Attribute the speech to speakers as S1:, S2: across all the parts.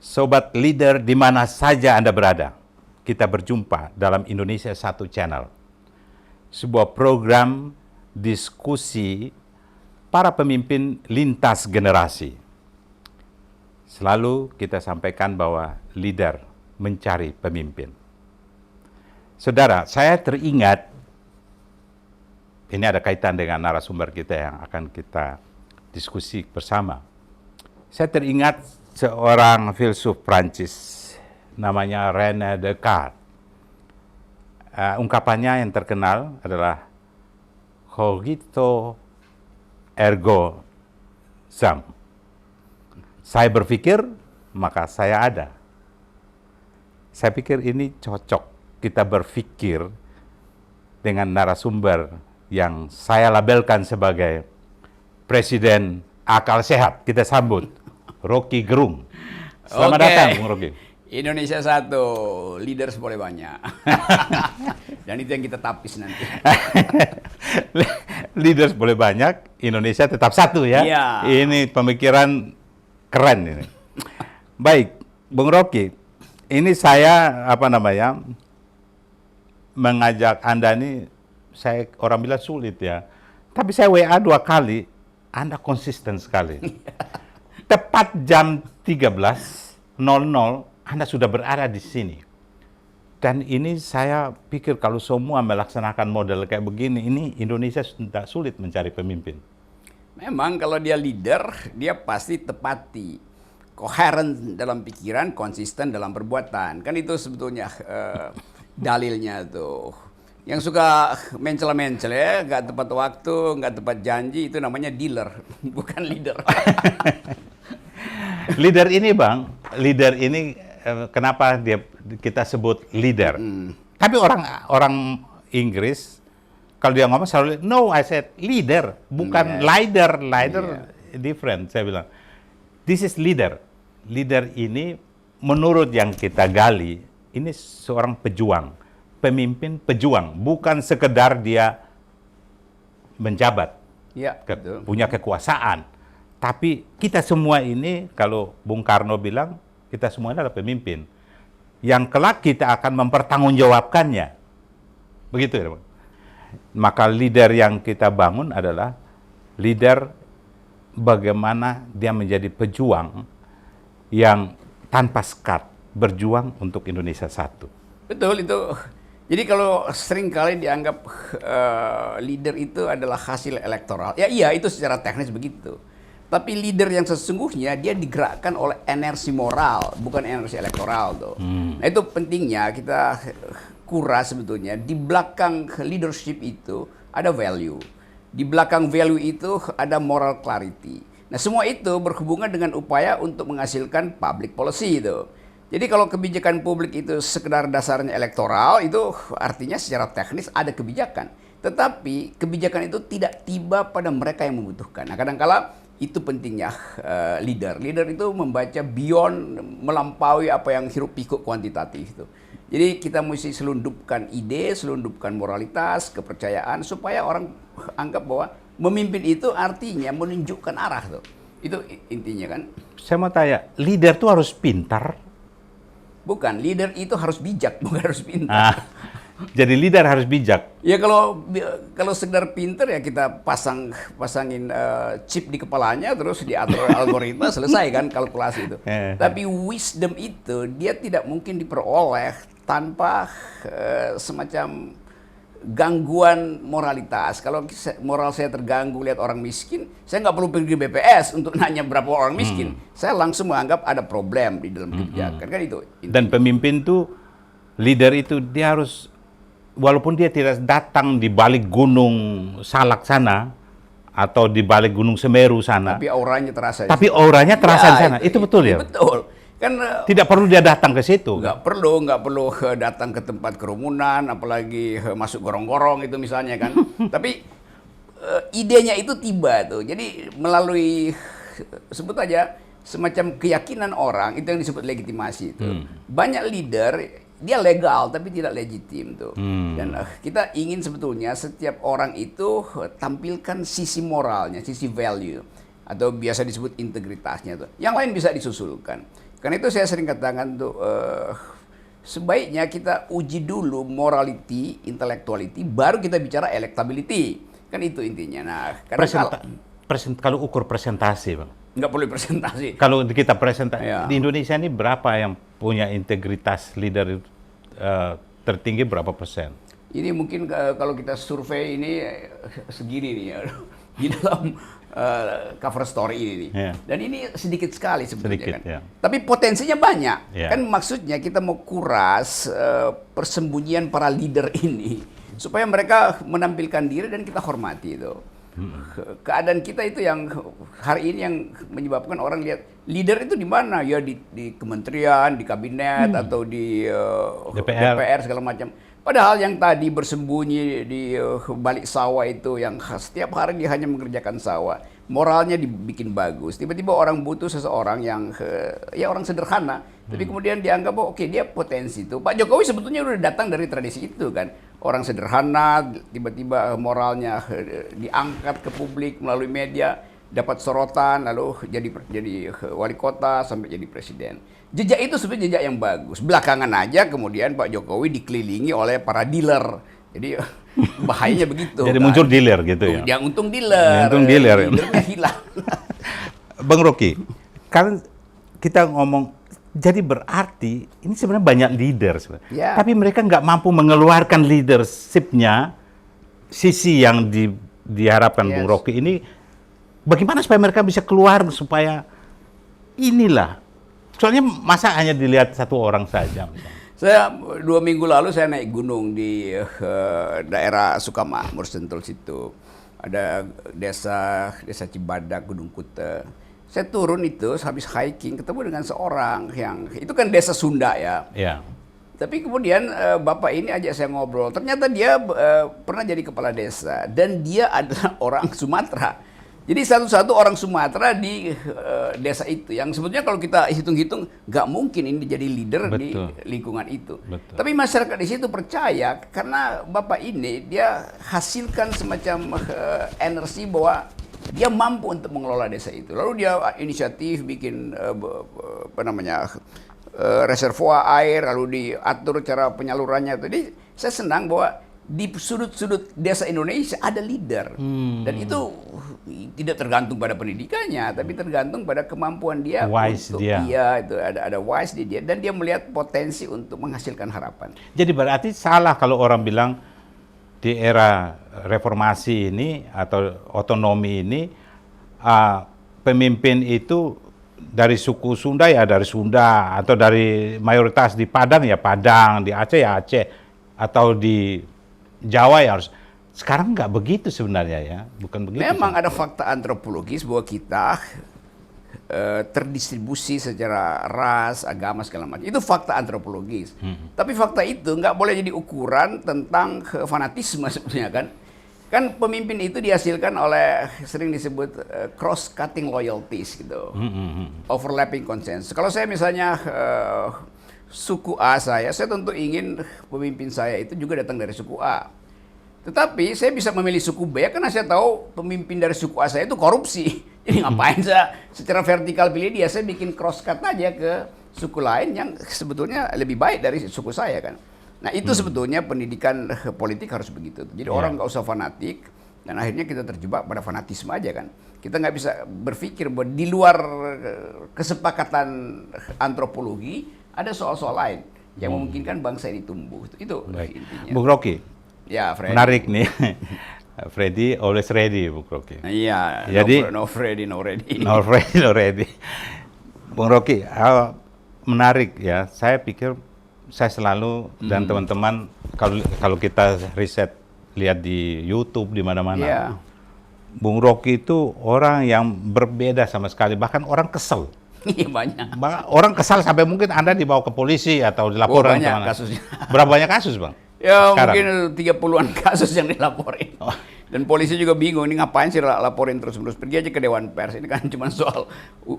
S1: Sobat Leader di mana saja Anda berada, kita berjumpa dalam Indonesia Satu Channel. Sebuah program diskusi para pemimpin lintas generasi. Selalu kita sampaikan bahwa leader mencari pemimpin. Saudara, saya teringat, ini ada kaitan dengan narasumber kita yang akan kita diskusi bersama. Saya teringat seorang filsuf Prancis, namanya René Descartes. Ungkapannya yang terkenal adalah cogito ergo sum. Saya berpikir, maka saya ada. Saya pikir ini cocok kita berpikir dengan narasumber yang saya labelkan sebagai Presiden Akal Sehat. Kita sambut Rocky Gerung. Selamat datang, Bung Rocky.
S2: Indonesia Satu, leaders boleh banyak. Dan itu yang kita tapis nanti.
S1: Leaders boleh banyak, Indonesia tetap satu ya.
S2: Iya.
S1: Ini pemikiran keren ini. Baik, Bung Rocky. Ini saya mengajak Anda nih, orang bilang sulit ya. Tapi saya WA 2 kali, Anda konsisten sekali. Tepat jam 13.00 Anda sudah berada di sini. Dan ini saya pikir kalau semua melaksanakan model kayak begini, ini Indonesia tidak sulit mencari pemimpin.
S2: Memang kalau dia leader, dia pasti tepati. Koheren dalam pikiran, konsisten dalam perbuatan. Kan itu sebetulnya dalilnya tuh. Yang suka mencela-mencela ya, nggak tepat waktu, nggak tepat janji, itu namanya dealer, bukan leader.
S1: Leader ini Bang, leader ini kenapa kita sebut leader? Tapi orang Inggris kalau dia ngomong selalu no, I said leader, bukan leader. Different. Saya bilang this is leader. Leader ini menurut yang kita gali ini seorang pejuang, pemimpin pejuang, bukan sekedar dia menjabat, punya kekuasaan. Tapi kita semua ini, kalau Bung Karno bilang, kita semua adalah pemimpin. Yang kelak kita akan mempertanggungjawabkannya. Begitu ya, Bang? Maka leader yang kita bangun adalah leader bagaimana dia menjadi pejuang yang tanpa sekat, berjuang untuk Indonesia Satu.
S2: Betul itu. Jadi kalau seringkali dianggap leader itu adalah hasil elektoral. Ya iya, itu secara teknis begitu. Tapi leader yang sesungguhnya dia digerakkan oleh energi moral, bukan energi elektoral tuh. Nah itu pentingnya kita kuras sebetulnya. Di belakang leadership itu ada value. Di belakang value itu ada moral clarity. Nah semua itu berhubungan dengan upaya untuk menghasilkan public policy itu. Jadi kalau kebijakan publik itu sekedar dasarnya elektoral, itu artinya secara teknis ada kebijakan. Tetapi kebijakan itu tidak tiba pada mereka yang membutuhkan. Nah kadang-kala itu pentingnya leader. Leader itu membaca beyond, melampaui apa yang hiruk pikuk kuantitatif itu. Jadi kita mesti selundupkan ide, selundupkan moralitas, kepercayaan supaya orang anggap bahwa memimpin itu artinya menunjukkan arah tuh. Itu intinya kan.
S1: Saya mau tanya, leader itu harus pintar?
S2: Bukan, leader itu harus bijak, bukan harus pintar.
S1: Jadi leader harus bijak.
S2: Ya kalau sekedar pinter ya kita pasangin chip di kepalanya terus diatur algoritma selesai kan kalkulasi itu. Tapi wisdom itu dia tidak mungkin diperoleh tanpa semacam gangguan moralitas. Kalau moral saya terganggu lihat orang miskin, saya nggak perlu pergi BPS untuk nanya berapa orang miskin. Saya langsung menganggap ada problem di dalam kebijakan kan itu.
S1: Dan pemimpin tuh, leader itu dia harus, walaupun dia tidak datang di balik gunung Salak sana atau di balik gunung Semeru sana,
S2: tapi auranya terasa.
S1: Tapi auranya terasa di sana. Itu betul ya?
S2: Betul. Kan
S1: tidak perlu dia datang ke situ.
S2: Nggak perlu datang ke tempat kerumunan, apalagi masuk gorong-gorong itu misalnya kan. Tapi idenya itu tiba tuh. Jadi melalui sebut aja semacam keyakinan orang itu yang disebut legitimasi itu. Banyak leader dia legal tapi tidak legitim tuh. Dan kita ingin sebetulnya setiap orang itu tampilkan sisi moralnya, sisi value atau biasa disebut integritasnya tuh. Yang lain bisa disusulkan. Karena itu saya sering katakan tuh sebaiknya kita uji dulu morality, intellectuality, baru kita bicara electability. Kan itu intinya. Nah, karena
S1: kalau ukur presentasi, Bang.
S2: nggak perlu presentasi.
S1: Kalau kita presentasi
S2: Ya.
S1: di Indonesia ini berapa yang punya integritas leader tertinggi berapa persen?
S2: Ini mungkin kalau kita survei ini segini nih ya, di dalam cover story ini nih.
S1: Ya.
S2: Dan ini sedikit sekali sebetulnya
S1: Sedikit,
S2: kan.
S1: ya.
S2: Tapi potensinya banyak.
S1: Ya.
S2: Kan maksudnya kita mau kuras persembunyian para leader ini supaya mereka menampilkan diri dan kita hormati itu. Keadaan kita itu yang hari ini yang menyebabkan orang lihat leader itu di mana ya, di kementerian, di kabinet atau di DPR segala macam. Padahal yang tadi bersembunyi di balik sawah itu yang setiap hari dia hanya mengerjakan sawah, moralnya dibikin bagus. Tiba-tiba orang butuh seseorang yang ya orang sederhana, tapi kemudian dianggap oh, oke dia potensi itu. Pak Jokowi sebetulnya udah datang dari tradisi itu kan. Orang sederhana, tiba-tiba moralnya diangkat ke publik melalui media, dapat sorotan, lalu jadi wali kota sampai jadi presiden. Jejak itu sebenarnya jejak yang bagus. Belakangan aja kemudian Pak Jokowi dikelilingi oleh para dealer. Jadi bahayanya begitu.
S1: Jadi
S2: kan.
S1: muncul dealer gitu ya.
S2: Yang untung dealer.
S1: Untung dealer.
S2: Dealernya hilang.
S1: Bang Rocky, kan kita ngomong, jadi berarti ini sebenarnya banyak leader sebenarnya.
S2: Ya.
S1: Tapi mereka nggak mampu mengeluarkan leadership-nya, sisi yang diharapkan
S2: Yes.
S1: Bung Rocky ini. Bagaimana supaya mereka bisa keluar supaya inilah. Soalnya masa hanya dilihat satu orang saja.
S2: Saya 2 minggu lalu saya naik gunung di daerah Sukamakmur Sentul situ. Ada desa Cibadak, Gunung Kute. Saya turun itu habis hiking ketemu dengan seorang yang itu kan desa Sunda ya.
S1: Ya.
S2: Tapi kemudian bapak ini ajak saya ngobrol. Ternyata dia pernah jadi kepala desa dan dia adalah orang Sumatera. Jadi satu-satu orang Sumatera di desa itu yang sebetulnya kalau kita hitung-hitung nggak mungkin ini jadi leader
S1: Betul.
S2: di lingkungan itu.
S1: Betul.
S2: Tapi masyarakat di situ percaya karena bapak ini dia hasilkan semacam energi bahwa dia mampu untuk mengelola desa itu. Lalu dia inisiatif bikin reservoir air, lalu diatur cara penyalurannya. Jadi saya senang bahwa di sudut-sudut desa Indonesia ada leader. Dan itu tidak tergantung pada pendidikannya, tapi tergantung pada kemampuan dia
S1: Wise
S2: untuk
S1: dia.
S2: iya itu ada wise di dia dan dia melihat potensi untuk menghasilkan harapan.
S1: Jadi berarti salah kalau orang bilang di era reformasi ini atau otonomi ini pemimpin itu dari suku Sunda ya dari Sunda, atau dari mayoritas di Padang ya Padang, di Aceh ya Aceh, atau di Jawa ya harus. Sekarang nggak begitu sebenarnya ya, bukan begitu.
S2: Memang ada fakta antropologis bahwa kita terdistribusi secara ras, agama segala macam. Itu fakta antropologis. Tapi fakta itu nggak boleh jadi ukuran tentang fanatisme sebetulnya kan. Kan pemimpin itu dihasilkan oleh sering disebut cross-cutting loyalties gitu. Overlapping consensus. Kalau saya misalnya suku A saya tentu ingin pemimpin saya itu juga datang dari suku A. Tetapi saya bisa memilih suku B karena saya tahu pemimpin dari suku A saya itu korupsi. Jadi ngapain saya secara vertikal pilih dia, saya bikin cross cut aja ke suku lain yang sebetulnya lebih baik dari suku saya kan. Nah itu sebetulnya pendidikan politik harus begitu. Jadi orang nggak usah fanatik dan akhirnya kita terjebak pada fanatisme aja kan. Kita nggak bisa berpikir bahwa di luar kesepakatan antropologi ada soal-soal lain yang memungkinkan bangsa ini tumbuh. Itu intinya.
S1: Bung Rocky,
S2: ya, Freddy.
S1: menarik nih. Freddy always ready, Bung Rocky.
S2: Iya,
S1: Jadi
S2: no Freddy, no ready.
S1: No Freddy, no ready. Bung Rocky, menarik ya. Saya pikir saya selalu dan teman-teman kalau kita riset lihat di YouTube di mana-mana,
S2: Iya.
S1: Bung Rocky itu orang yang berbeda sama sekali. Bahkan orang kesel.
S2: Iya banyak.
S1: Orang kesal sampai mungkin Anda dibawa ke polisi atau dilaporkan
S2: banyak
S1: kemana.
S2: kasusnya.
S1: Berapa banyak kasus, Bang?
S2: Ya
S1: Sekarang?
S2: mungkin 30-an kasus yang dilaporin. Dan polisi juga bingung, ini ngapain sih laporin terus-menerus. Pergi aja ke Dewan Pers, ini kan cuma soal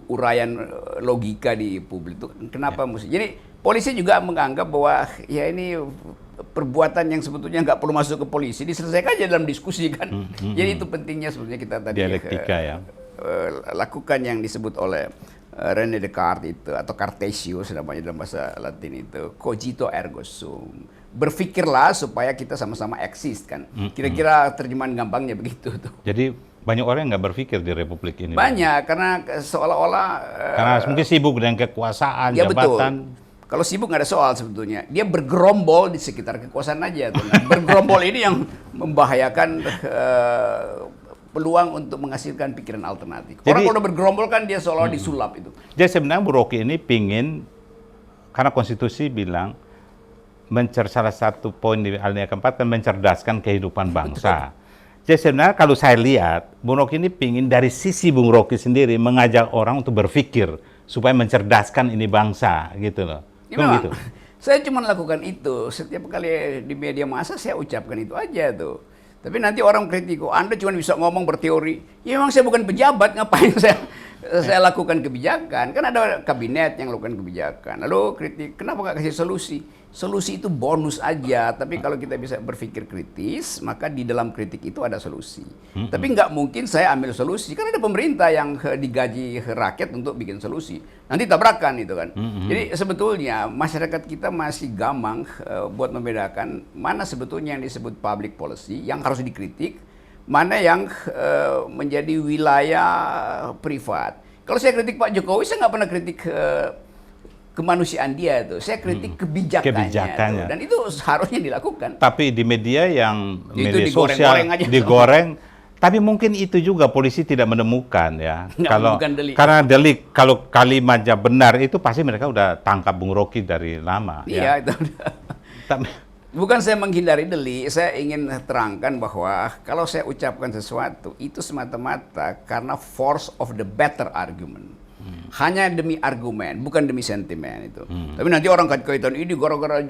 S2: uraian logika di publik itu. Kenapa mesti? Jadi polisi juga menganggap bahwa ya ini perbuatan yang sebetulnya nggak perlu masuk ke polisi, diselesaikan aja dalam diskusi kan. Jadi itu pentingnya sebetulnya kita tadi
S1: Dialektika ya.
S2: lakukan yang disebut oleh René Descartes itu, atau Cartesius namanya dalam bahasa Latin itu, cogito ergo sum. Berpikirlah supaya kita sama-sama eksis kan. Kira-kira terjemahan gampangnya begitu tuh.
S1: Jadi banyak orang yang nggak berpikir di Republik ini.
S2: Banyak, karena seolah-olah
S1: Karena mungkin sibuk dengan kekuasaan,
S2: ya betul.
S1: jabatan.
S2: Kalau sibuk nggak ada soal sebetulnya. Dia bergerombol di sekitar kekuasaan aja tuh. Nah, bergerombol ini yang membahayakan peluang untuk menghasilkan pikiran alternatif. Orang kalau udah bergerombol kan dia seolah disulap itu.
S1: Jadi sebenarnya Bu Rocky ini pingin, karena konstitusi bilang, salah satu poin di alinea keempat kan mencerdaskan kehidupan bangsa. Jadi sebenarnya kalau saya lihat, Bung Rocky ini pingin dari sisi Bung Rocky sendiri mengajak orang untuk berpikir supaya mencerdaskan ini bangsa, gitu loh.
S2: Ya,
S1: Kan
S2: memang.
S1: gitu.
S2: Saya cuma lakukan itu. Setiap kali di media massa saya ucapkan itu aja tuh. Tapi nanti orang kritik, oh, Anda cuma bisa ngomong berteori. Ya memang saya bukan pejabat, ngapain saya lakukan kebijakan? Kan ada kabinet yang lakukan kebijakan. Lalu kritik, kenapa nggak kasih solusi? Solusi itu bonus aja. Tapi kalau kita bisa berpikir kritis, maka di dalam kritik itu ada solusi. Tapi nggak mungkin saya ambil solusi. Kan ada pemerintah yang digaji rakyat untuk bikin solusi. Nanti tabrakan itu kan. Jadi sebetulnya masyarakat kita masih gamang buat membedakan mana sebetulnya yang disebut public policy yang harus dikritik, mana yang menjadi wilayah privat. Kalau saya kritik Pak Jokowi, saya nggak pernah kritik kemanusiaan dia itu. Saya kritik kebijakannya. Dan itu seharusnya dilakukan.
S1: Tapi di media yang
S2: Itu
S1: media sosial digoreng. Tapi mungkin itu juga polisi tidak menemukan ya. Kalau
S2: delik.
S1: Karena delik, kalau kalimatnya benar itu pasti mereka udah tangkap Bung Rocky dari lama.
S2: Iya,
S1: ya.
S2: itu. Bukan saya menghindari delik, saya ingin terangkan bahwa kalau saya ucapkan sesuatu itu semata-mata karena force of the better argument. Hanya demi argumen, bukan demi sentimen itu. Tapi nanti orang kait-kaitan ini gara-gara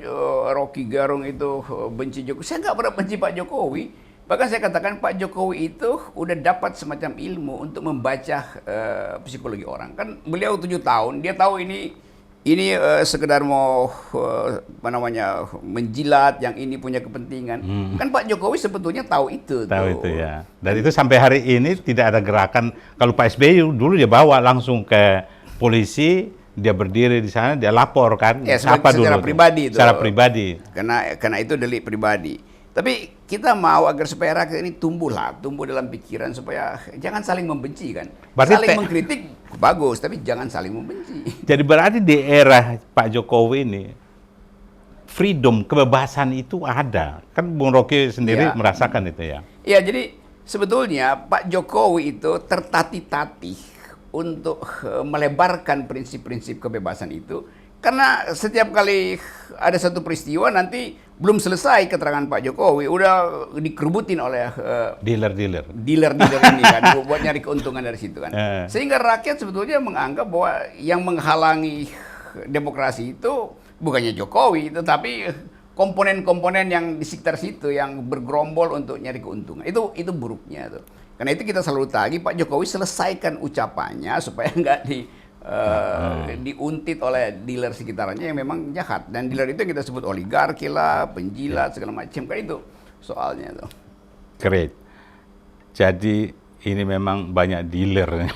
S2: Rocky Gerung itu benci Jokowi. Saya nggak pernah benci Pak Jokowi. Bahkan saya katakan Pak Jokowi itu udah dapat semacam ilmu untuk membaca psikologi orang. Kan beliau 7 tahun, dia tahu ini sekedar mau menjilat, yang ini punya kepentingan. Kan Pak Jokowi sebetulnya tahu itu.
S1: Tahu itu ya. Dan itu sampai hari ini tidak ada gerakan. Kalau Pak SBY dulu dia bawa langsung ke polisi, dia berdiri di sana, dia lapor kan.
S2: Ya, secara pribadi itu.
S1: Secara pribadi.
S2: Karena itu delik pribadi. Tapi kita mau agar supaya rakyat ini tumbuh dalam pikiran supaya jangan saling membenci kan.
S1: Berarti
S2: saling mengkritik bagus, tapi jangan saling membenci.
S1: Jadi berarti di era Pak Jokowi ini freedom, kebebasan itu ada. Kan Bung Rocky sendiri merasakan itu ya.
S2: Iya, jadi sebetulnya Pak Jokowi itu tertatih-tatih untuk melebarkan prinsip-prinsip kebebasan itu. Karena setiap kali ada satu peristiwa nanti belum selesai keterangan Pak Jokowi udah dikerubutin oleh dealer-dealer ini kan buat nyari keuntungan dari situ kan. Sehingga rakyat sebetulnya menganggap bahwa yang menghalangi demokrasi itu bukannya Jokowi, tetapi komponen-komponen yang di sekitar situ yang bergerombol untuk nyari keuntungan. Itu buruknya tuh. Karena itu kita selalu tagih Pak Jokowi selesaikan ucapannya supaya nggak diuntit oleh dealer sekitarnya yang memang jahat. Dan dealer itu yang kita sebut oligarki lah, penjilat, segala macam. Kan itu soalnya tuh.
S1: Great. Jadi ini memang banyak dealer.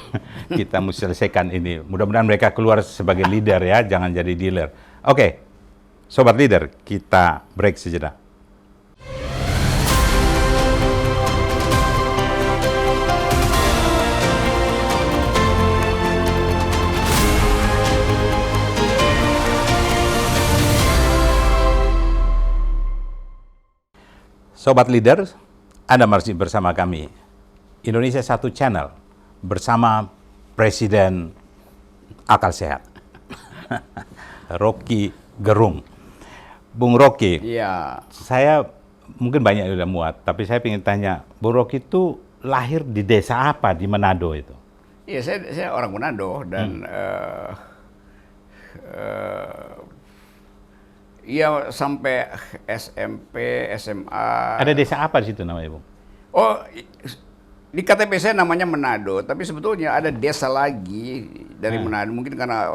S1: Kita mesti selesaikan ini. Mudah-mudahan mereka keluar sebagai leader ya, jangan jadi dealer. Oke, Sobat Leader, kita break sejenak. Sobat Leader, Anda masih bersama kami, Indonesia Satu Channel, bersama Presiden Akal Sehat, Rocky Gerung. Bung Rocky, saya mungkin banyak yang udah muat, tapi saya ingin tanya, Bung Rocky itu lahir di desa apa di Manado itu?
S2: Iya, saya orang Manado dan iya sampai SMP, SMA.
S1: Ada desa apa di situ namanya, Bung?
S2: Oh, di KTP saya namanya Manado, tapi sebetulnya ada desa lagi dari Manado. Mungkin karena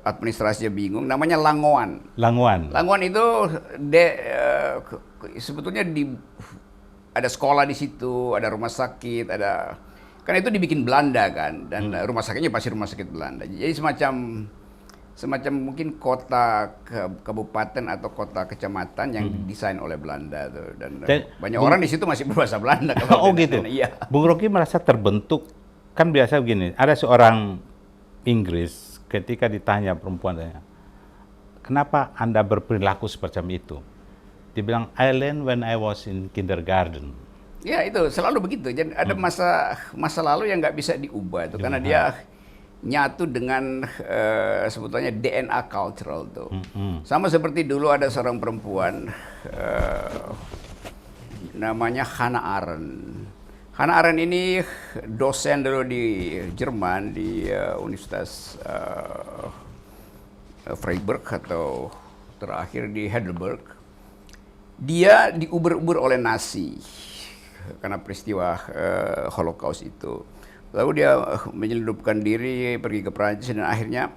S2: administrasinya bingung, namanya Langoan. Langoan itu sebetulnya ada sekolah di situ, ada rumah sakit, ada. Karena itu dibikin Belanda kan, dan rumah sakitnya pasti rumah sakit Belanda. Jadi semacam mungkin kota kabupaten atau kota kecamatan yang didesain oleh Belanda tuh. Dan banyak orang di situ masih berbahasa Belanda.
S1: Oh gitu.
S2: Iya.
S1: Bung Rocky merasa terbentuk, kan biasa begini, ada seorang Inggris ketika ditanya perempuan tanya, kenapa Anda berperilaku semacam itu? Dia bilang, I learned when I was in kindergarten.
S2: Ya itu selalu begitu. Jadi ada masa lalu yang nggak bisa diubah itu karena dia nyatu dengan sebetulnya DNA cultural tuh. Sama seperti dulu ada seorang perempuan namanya Hannah Arendt. Hannah Arendt ini dosen dulu di Jerman di Universitas Freiburg atau terakhir di Heidelberg. Dia diuber-uber oleh Nazi karena peristiwa Holocaust itu. Lalu dia menyelundupkan diri, pergi ke Prancis dan akhirnya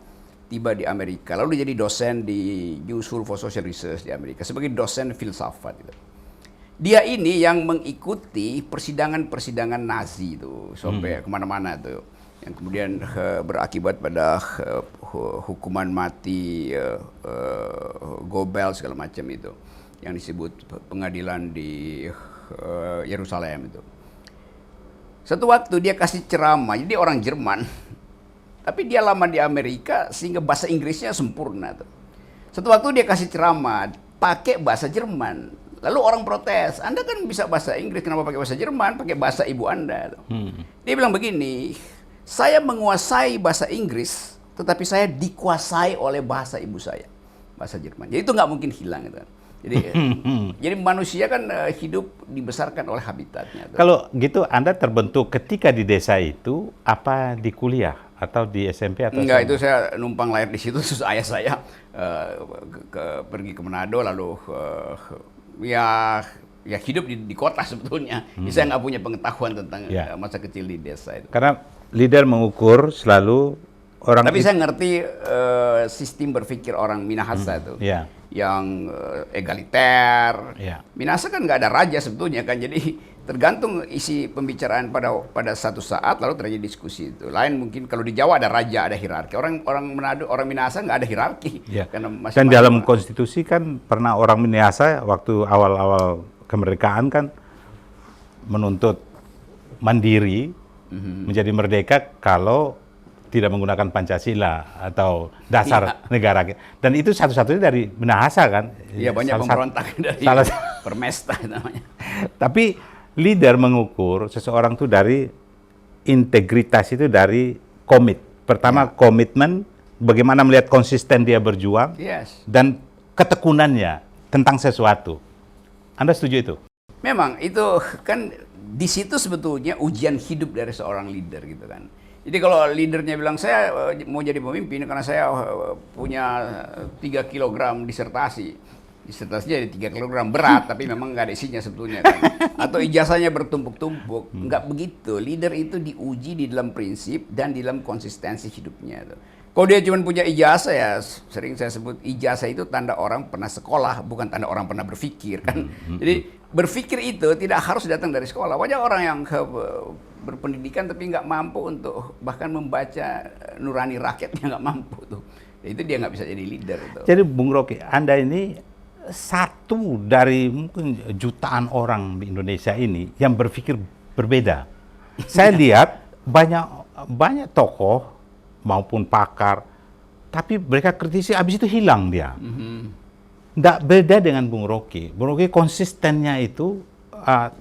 S2: tiba di Amerika. Lalu dia jadi dosen di New School for Social Research di Amerika sebagai dosen filsafat. Gitu. Dia ini yang mengikuti persidangan-persidangan Nazi itu sampai kemana-mana tuh, yang kemudian berakibat pada hukuman mati, Gobel segala macam itu, yang disebut pengadilan di Yerusalem itu. Satu waktu dia kasih ceramah, jadi orang Jerman, tapi dia lama di Amerika sehingga bahasa Inggrisnya sempurna tuh. Satu waktu dia kasih ceramah pakai bahasa Jerman, lalu orang protes, Anda kan bisa bahasa Inggris, kenapa pakai bahasa Jerman, pakai bahasa ibu Anda tuh. Dia bilang begini, saya menguasai bahasa Inggris, tetapi saya dikuasai oleh bahasa ibu saya, bahasa Jerman. Jadi itu nggak mungkin hilang gitu. Jadi manusia kan hidup dibesarkan oleh habitatnya.
S1: Kalau gitu Anda terbentuk ketika di desa itu, apa di kuliah atau di SMP atau
S2: enggak, itu saya numpang lahir di situ, terus ayah saya pergi ke Manado, lalu ya hidup di kota sebetulnya. Saya nggak punya pengetahuan tentang masa kecil di desa itu.
S1: Karena leader mengukur selalu orang.
S2: Tapi saya ngerti sistem berpikir orang Minahasa itu. Yang egaliter. Minahasa kan nggak ada raja sebetulnya kan, jadi tergantung isi pembicaraan pada satu saat lalu terjadi diskusi itu. Lain mungkin kalau di Jawa ada raja, ada hierarki. Orang Manado, orang Minahasa nggak ada hierarki. Karena
S1: dan dalam konstitusi kan pernah orang Minahasa waktu awal-awal kemerdekaan kan menuntut mandiri, menjadi merdeka kalau tidak menggunakan Pancasila atau dasar negara. Dan itu satu-satunya dari Minahasa kan.
S2: Iya, banyak pemberontak dari Permesta namanya.
S1: Tapi leader mengukur seseorang itu dari integritas, itu dari komit. Pertama komitmen, bagaimana melihat konsisten dia berjuang, dan ketekunannya tentang sesuatu. Anda setuju itu?
S2: Memang itu kan di situ sebetulnya ujian hidup dari seorang leader gitu kan. Jadi kalau leadernya bilang saya mau jadi pemimpin karena saya punya 3 kilogram disertasinya jadi 3 kilogram berat, tapi memang nggak ada isinya sebetulnya kan. Atau ijazahnya bertumpuk-tumpuk, nggak begitu. Leader itu diuji di dalam prinsip dan di dalam konsistensi hidupnya. Kalau dia cuma punya ijazah, ya sering saya sebut ijazah itu tanda orang pernah sekolah, bukan tanda orang pernah berpikir kan. Jadi berpikir itu tidak harus datang dari sekolah. Banyak orang yang berpendidikan tapi nggak mampu untuk bahkan membaca nurani rakyatnya, nggak mampu tuh. Itu dia nggak bisa jadi leader itu.
S1: Jadi Bung Rocky, Anda ini satu dari mungkin jutaan orang di Indonesia ini yang berpikir berbeda. Saya lihat banyak tokoh maupun pakar, tapi mereka kritisi, habis itu hilang dia. Nggak beda dengan Bung Rocky. Bung Rocky konsistennya itu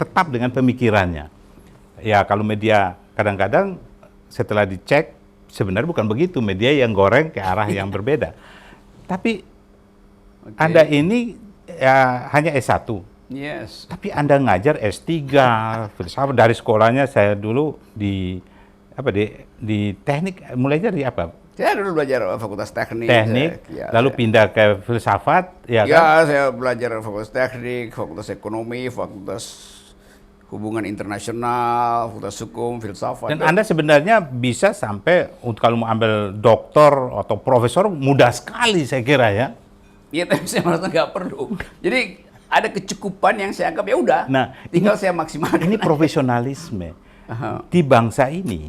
S1: tetap dengan pemikirannya. Ya kalau media kadang-kadang setelah dicek sebenarnya bukan begitu, media yang goreng ke arah yang berbeda. Tapi Anda ini hanya S1. Tapi Anda ngajar S3, filsafat dari sekolahnya. Saya dulu di teknik, mulai dari apa?
S2: Saya dulu belajar fakultas teknik.
S1: Lalu pindah ke filsafat,
S2: kan? Saya belajar fakultas teknik, fakultas ekonomi, fakultas hubungan internasional, fakultas hukum, filsafat.
S1: Dan Anda sebenarnya bisa sampai kalau mau ambil doktor atau profesor mudah sekali saya kira ya.
S2: Iya, tapi saya merasa nggak perlu. Jadi ada kecukupan yang saya anggap ya udah.
S1: Nah,
S2: tinggal saya maksimalkan.
S1: Ini profesionalisme. di bangsa ini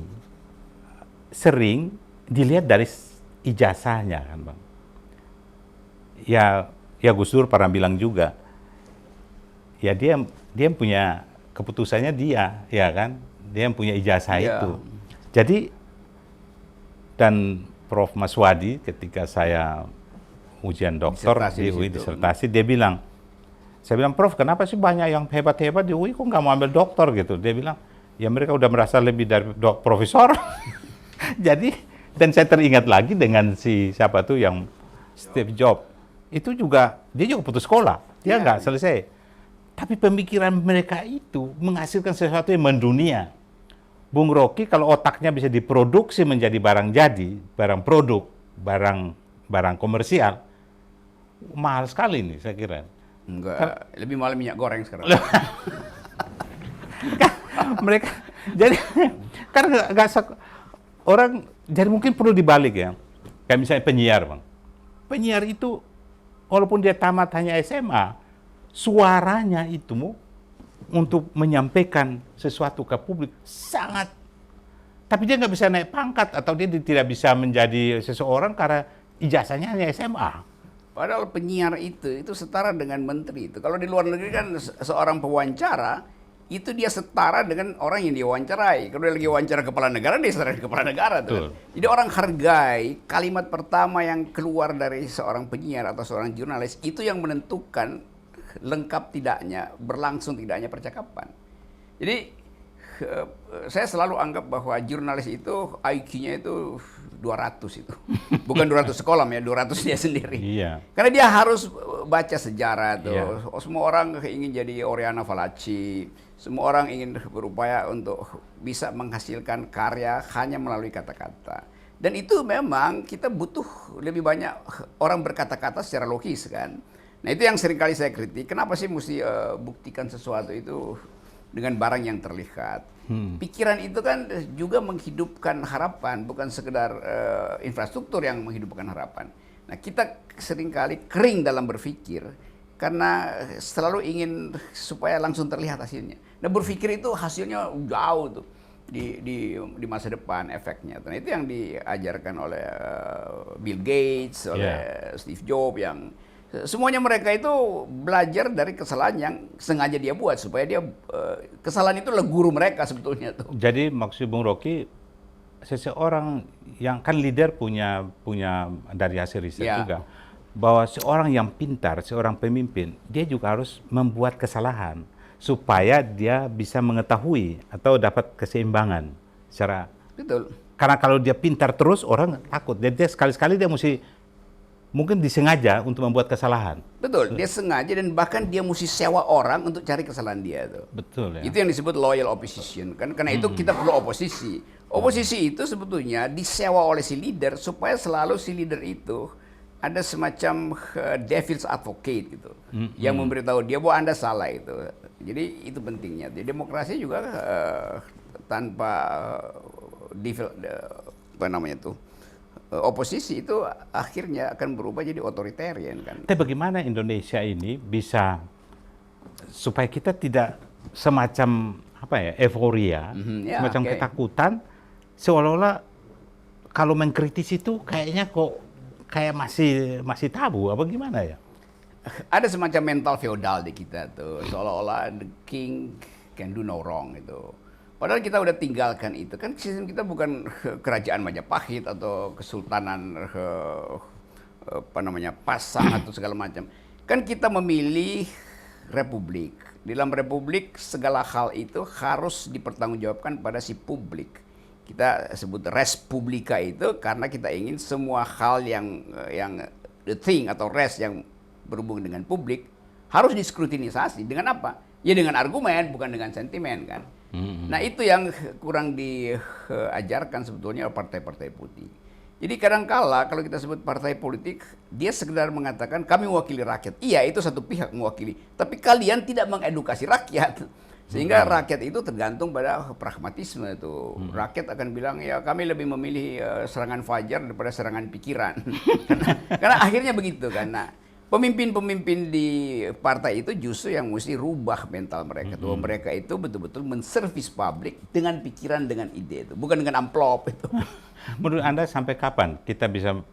S1: sering dilihat dari ijazahnya kan Bang. Ya Gus Dur pernah bilang juga, ya dia punya keputusannya dia, ya kan, dia yang punya ijazah itu. Jadi dan Prof. Maswadi ketika saya ujian doktor di UI disertasi, dia bilang, saya bilang, Prof, kenapa sih banyak yang hebat-hebat di UI kok nggak mau ambil doktor gitu? Dia bilang, ya mereka udah merasa lebih dari profesor. Jadi, dan saya teringat lagi dengan siapa tuh yang Steve Jobs. Itu juga, dia juga putus sekolah. Dia nggak selesai. Tapi pemikiran mereka itu menghasilkan sesuatu yang mendunia. Bung Rocky kalau otaknya bisa diproduksi menjadi barang jadi, barang produk, barang komersial, mahal sekali nih saya kira.
S2: Enggak, lebih mahal minyak goreng sekarang.
S1: Mereka, jadi kan orang, jadi mungkin perlu dibalik ya. Kayak misalnya penyiar, Bang. Penyiar itu, walaupun dia tamat hanya SMA, suaranya itu untuk menyampaikan sesuatu ke publik sangat, tapi dia nggak bisa naik pangkat atau dia tidak bisa menjadi seseorang karena ijazahnya hanya SMA.
S2: Padahal penyiar itu setara dengan menteri itu. Kalau di luar negeri kan seorang pewawancara itu dia setara dengan orang yang diwawancarai. Kalau dia lagi wawancara kepala negara, dia setara dengan kepala negara tuh. Jadi orang hargai kalimat pertama yang keluar dari seorang penyiar atau seorang jurnalis itu yang menentukan lengkap tidaknya, berlangsung tidaknya percakapan. Jadi saya selalu anggap bahwa jurnalis itu IQ-nya itu 200 itu. Bukan 200 sekolah ya, 200 dia sendiri.
S1: Iya.
S2: Karena dia harus baca sejarah tuh.
S1: Iya.
S2: Semua orang ingin jadi Oriana Fallaci. Semua orang ingin berupaya untuk bisa menghasilkan karya hanya melalui kata-kata. Dan itu memang kita butuh lebih banyak orang berkata-kata secara logis kan. Nah itu yang seringkali saya kritik, kenapa sih mesti buktikan sesuatu itu dengan barang yang terlihat. Pikiran itu kan juga menghidupkan harapan, bukan sekedar infrastruktur yang menghidupkan harapan. Nah kita seringkali kering dalam berpikir, karena selalu ingin supaya langsung terlihat hasilnya. Nah berpikir itu hasilnya jauh tuh di masa depan efeknya. Nah itu yang diajarkan oleh Bill Gates, oleh Steve Jobs, yang semuanya mereka itu belajar dari kesalahan yang sengaja dia buat supaya dia kesalahan itu adalah guru mereka sebetulnya tuh.
S1: Jadi maksud Bung Rocky, seseorang yang kan leader punya dari hasil riset juga bahwa seorang yang pintar, seorang pemimpin, dia juga harus membuat kesalahan supaya dia bisa mengetahui atau dapat keseimbangan secara.
S2: Betul.
S1: Karena kalau dia pintar terus orang takut. Jadi dia sekali-sekali dia mungkin disengaja untuk membuat kesalahan.
S2: Betul, dia sengaja dan bahkan dia mesti sewa orang untuk cari kesalahan dia tuh.
S1: Betul ya.
S2: Itu yang disebut loyal opposition kan, karena itu kita perlu oposisi. Oposisi itu sebetulnya disewa oleh si leader supaya selalu si leader itu ada semacam devil's advocate gitu, yang memberitahu dia bahwa Anda salah itu. Jadi itu pentingnya. Di demokrasi juga tanpa apa namanya tuh, oposisi itu akhirnya akan berubah jadi otoritarian kan.
S1: Tapi bagaimana Indonesia ini bisa supaya kita tidak semacam apa ya, euforia, semacam ketakutan, seolah-olah kalau mengkritisi itu kayaknya kok kayak masih tabu apa gimana ya?
S2: Ada semacam mental feodal di kita tuh, seolah-olah the king can do no wrong itu. Padahal kita udah tinggalkan itu. Kan sistem kita bukan kerajaan Majapahit atau kesultanan apa namanya, Pasang atau segala macam. Kan kita memilih republik. Dalam republik segala hal itu harus dipertanggungjawabkan pada si publik. Kita sebut res publica itu karena kita ingin semua hal yang the thing atau res yang berhubungan dengan publik harus diskrutinisasi. Dengan apa? Ya dengan argumen, bukan dengan sentimen kan. Nah itu yang kurang diajarkan sebetulnya oleh partai-partai putih. Jadi kadangkala kalau kita sebut partai politik, dia sekedar mengatakan kami mewakili rakyat. Iya, itu satu pihak mewakili. Tapi kalian tidak mengedukasi rakyat. Sehingga rakyat itu tergantung pada pragmatisme itu. Rakyat akan bilang ya kami lebih memilih serangan fajar daripada serangan pikiran. Karena akhirnya begitu kan. Nah, Pemimpin-pemimpin di partai itu justru yang mesti rubah mental mereka. Bahwa mereka itu betul-betul menservis publik dengan pikiran, dengan ide itu, bukan dengan amplop itu.
S1: Menurut Anda sampai kapan kita bisa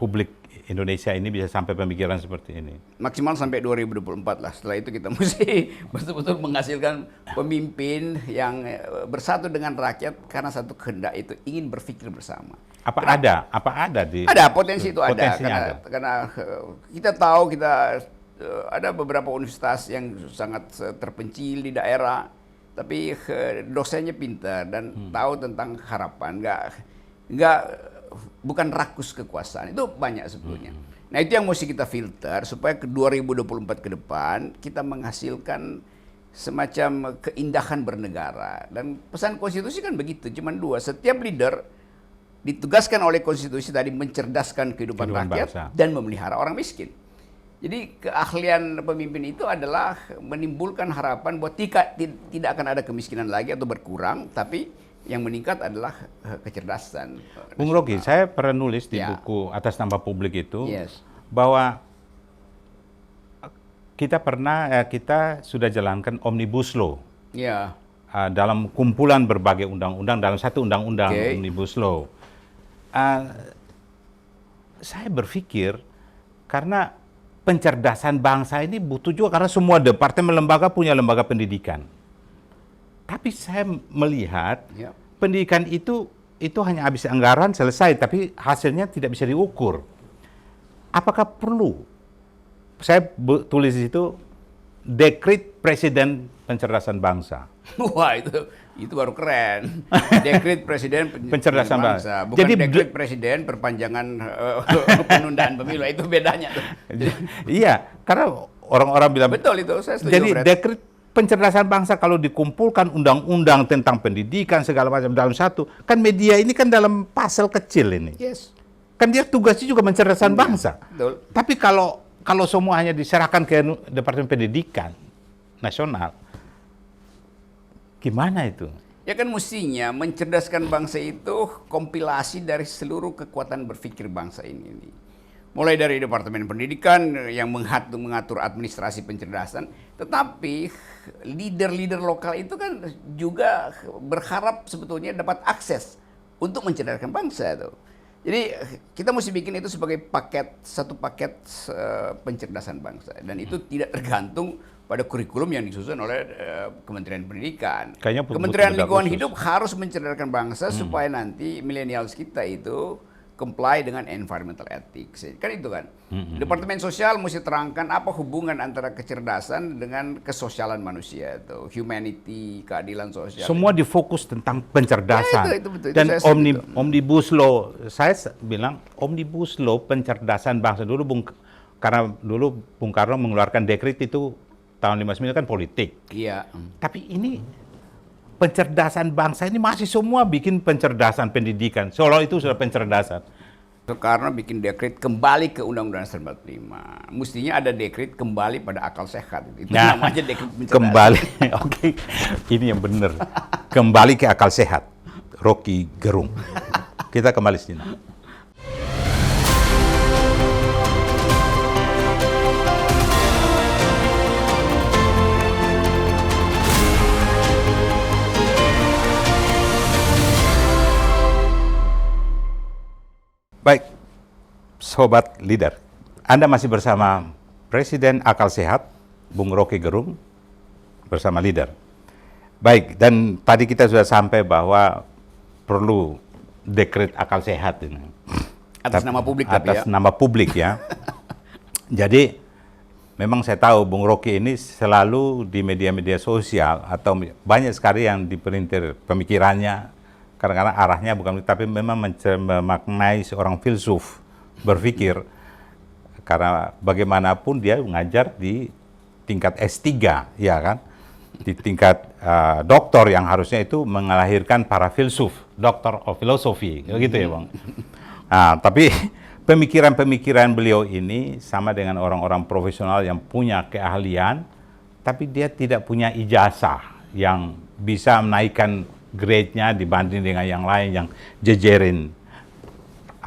S1: publik Indonesia ini bisa sampai pemikiran seperti ini?
S2: Maksimal sampai 2024 lah. Setelah itu kita mesti betul-betul menghasilkan pemimpin yang bersatu dengan rakyat karena satu kehendak itu, ingin berpikir bersama.
S1: Apa ada di
S2: Ada potensi itu,
S1: potensinya
S2: karena kita tahu ada beberapa universitas yang sangat terpencil di daerah, tapi dosennya pintar dan tahu tentang harapan, nggak bukan rakus kekuasaan. Itu banyak sebetulnya. Nah, itu yang mesti kita filter supaya ke 2024 ke depan kita menghasilkan semacam keindahan bernegara. Dan pesan konstitusi kan begitu, cuman dua. Setiap leader ditugaskan oleh konstitusi tadi mencerdaskan kehidupan rakyat
S1: bangsa
S2: dan memelihara orang miskin. Jadi keahlian pemimpin itu adalah menimbulkan harapan bahwa tidak akan ada kemiskinan lagi atau berkurang, tapi yang meningkat adalah kecerdasan.
S1: Bung Rocky, saya pernah nulis di
S2: Ya.
S1: buku Atas Nama Publik itu
S2: Yes.
S1: bahwa kita sudah jalankan Omnibus Law
S2: Ya.
S1: dalam kumpulan berbagai undang-undang dalam satu undang-undang Omnibus Law. Saya berpikir karena pencerdasan bangsa ini butuh juga karena semua departemen lembaga punya lembaga pendidikan. Tapi saya melihat
S2: Ya.
S1: pendidikan itu hanya habis anggaran selesai, tapi hasilnya tidak bisa diukur. Apakah perlu? Saya tulis di situ dekret Presiden Pencerdasan Bangsa.
S2: Wah, itu baru keren. Dekret Presiden
S1: Pencerdasan
S2: Bangsa. Bukan
S1: Jadi
S2: dekret Presiden perpanjangan penundaan pemilu. Itu bedanya tuh.
S1: Iya, karena orang-orang bilang
S2: Betul itu, saya setuju.
S1: jadi
S2: Fred.
S1: dekret pencerdasan bangsa kalau dikumpulkan undang-undang tentang pendidikan segala macam dalam satu, kan media ini kan dalam pasal kecil ini.
S2: Yes.
S1: Kan dia tugasnya juga mencerdaskan bangsa.
S2: Betul.
S1: Tapi kalau semua hanya diserahkan ke Departemen Pendidikan Nasional, gimana itu?
S2: Ya kan mestinya mencerdaskan bangsa itu kompilasi dari seluruh kekuatan berpikir bangsa ini. Mulai dari Departemen Pendidikan yang mengatur administrasi pencerdasan, tetapi leader-leader lokal itu kan juga berharap sebetulnya dapat akses untuk mencerdaskan bangsa itu. Jadi kita mesti bikin itu sebagai satu paket pencerdasan bangsa, dan itu tidak tergantung pada kurikulum yang disusun oleh Kementerian Pendidikan.
S1: Kayaknya
S2: Kementerian
S1: butuh
S2: Lingkungan
S1: khusus.
S2: Hidup harus mencerdaskan bangsa supaya nanti millennials kita itu comply dengan environmental ethics. Kan itu kan. Departemen Sosial mesti terangkan apa hubungan antara kecerdasan dengan kesosialan manusia itu, humanity, keadilan sosial.
S1: Semua difokus tentang pencerdasan.
S2: Ya, itu betul. Itu
S1: Dan
S2: saya setuju.
S1: Omnibus Law, saya bilang Omnibus Law pencerdasan bangsa karena dulu Bung Karno mengeluarkan dekret itu tahun 59 kan politik.
S2: Iya.
S1: Tapi ini pencerdasan bangsa ini masih semua bikin pencerdasan pendidikan. Seolah itu sudah pencerdasan.
S2: Karena bikin dekret kembali ke Undang-Undang 45. Mestinya ada dekret kembali pada akal sehat. Itu namanya dekret pencerdasan.
S1: Kembali, oke, ini yang benar. Kembali ke akal sehat. Rocky Gerung. Kita kembali sini. Baik, Sobat Leader, Anda masih bersama Presiden Akal Sehat, Bung Rocky Gerung, bersama Leader. Baik, dan tadi kita sudah sampai bahwa perlu dekret akal sehat ini.
S2: Atas nama publik tapi
S1: Atas
S2: ya.
S1: nama publik ya. Jadi, memang saya tahu Bung Rocky ini selalu di media-media sosial atau banyak sekali yang diperintir pemikirannya, kadang-kadang arahnya bukan, tapi memang memaknai seorang filsuf berpikir, karena bagaimanapun dia mengajar di tingkat S3, ya kan, di tingkat doktor yang harusnya itu melahirkan para filsuf, Doctor of Philosophy, gitu ya Bang. Nah, tapi pemikiran-pemikiran beliau ini sama dengan orang-orang profesional yang punya keahlian, tapi dia tidak punya ijazah yang bisa menaikkan grade-nya dibanding dengan yang lain yang jejerin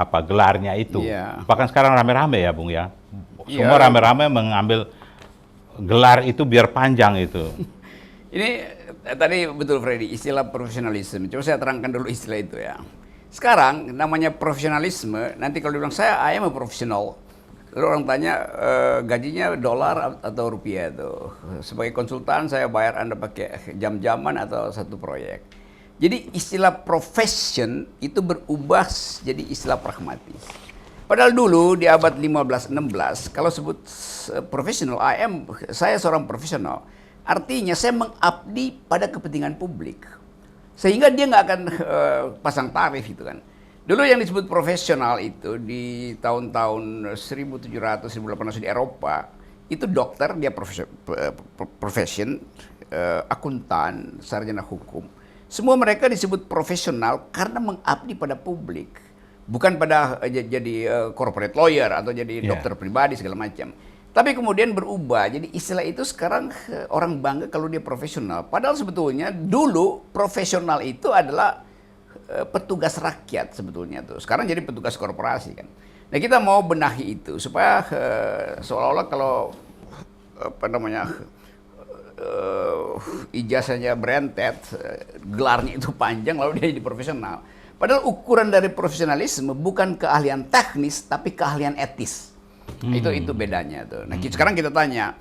S1: apa gelarnya itu.
S2: Iya.
S1: Bahkan sekarang rame-rame ya, Bung ya. Semua
S2: Iya.
S1: rame-rame mengambil gelar itu biar panjang itu.
S2: Ini tadi betul Freddy, istilah profesionalisme. Coba saya terangkan dulu istilah itu ya. Sekarang namanya profesionalisme, nanti kalau dibilang saya I am a professional, lalu orang tanya gajinya dolar atau rupiah tuh. Sebagai konsultan saya bayar Anda pakai jam-jaman atau satu proyek. Jadi istilah profession itu berubah jadi istilah pragmatis. Padahal dulu di abad 15-16 kalau sebut profesional, saya seorang profesional. Artinya saya mengabdi pada kepentingan publik. Sehingga dia nggak akan pasang tarif gitu kan. Dulu yang disebut profesional itu di tahun-tahun 1700-1800 di Eropa, itu dokter, dia profession, akuntan, sarjana hukum. Semua mereka disebut profesional karena mengabdi pada publik. Bukan pada jadi corporate lawyer atau jadi dokter pribadi segala macam. Tapi kemudian berubah, jadi istilah itu sekarang orang bangga kalau dia profesional. Padahal sebetulnya dulu profesional itu adalah petugas rakyat sebetulnya tuh. Sekarang jadi petugas korporasi kan. Nah kita mau benahi itu supaya seolah-olah kalau apa namanya ijazahnya berentet, gelarnya itu panjang lalu dia jadi profesional. Padahal ukuran dari profesionalisme bukan keahlian teknis tapi keahlian etis. Itu bedanya tuh. Nah sekarang kita tanya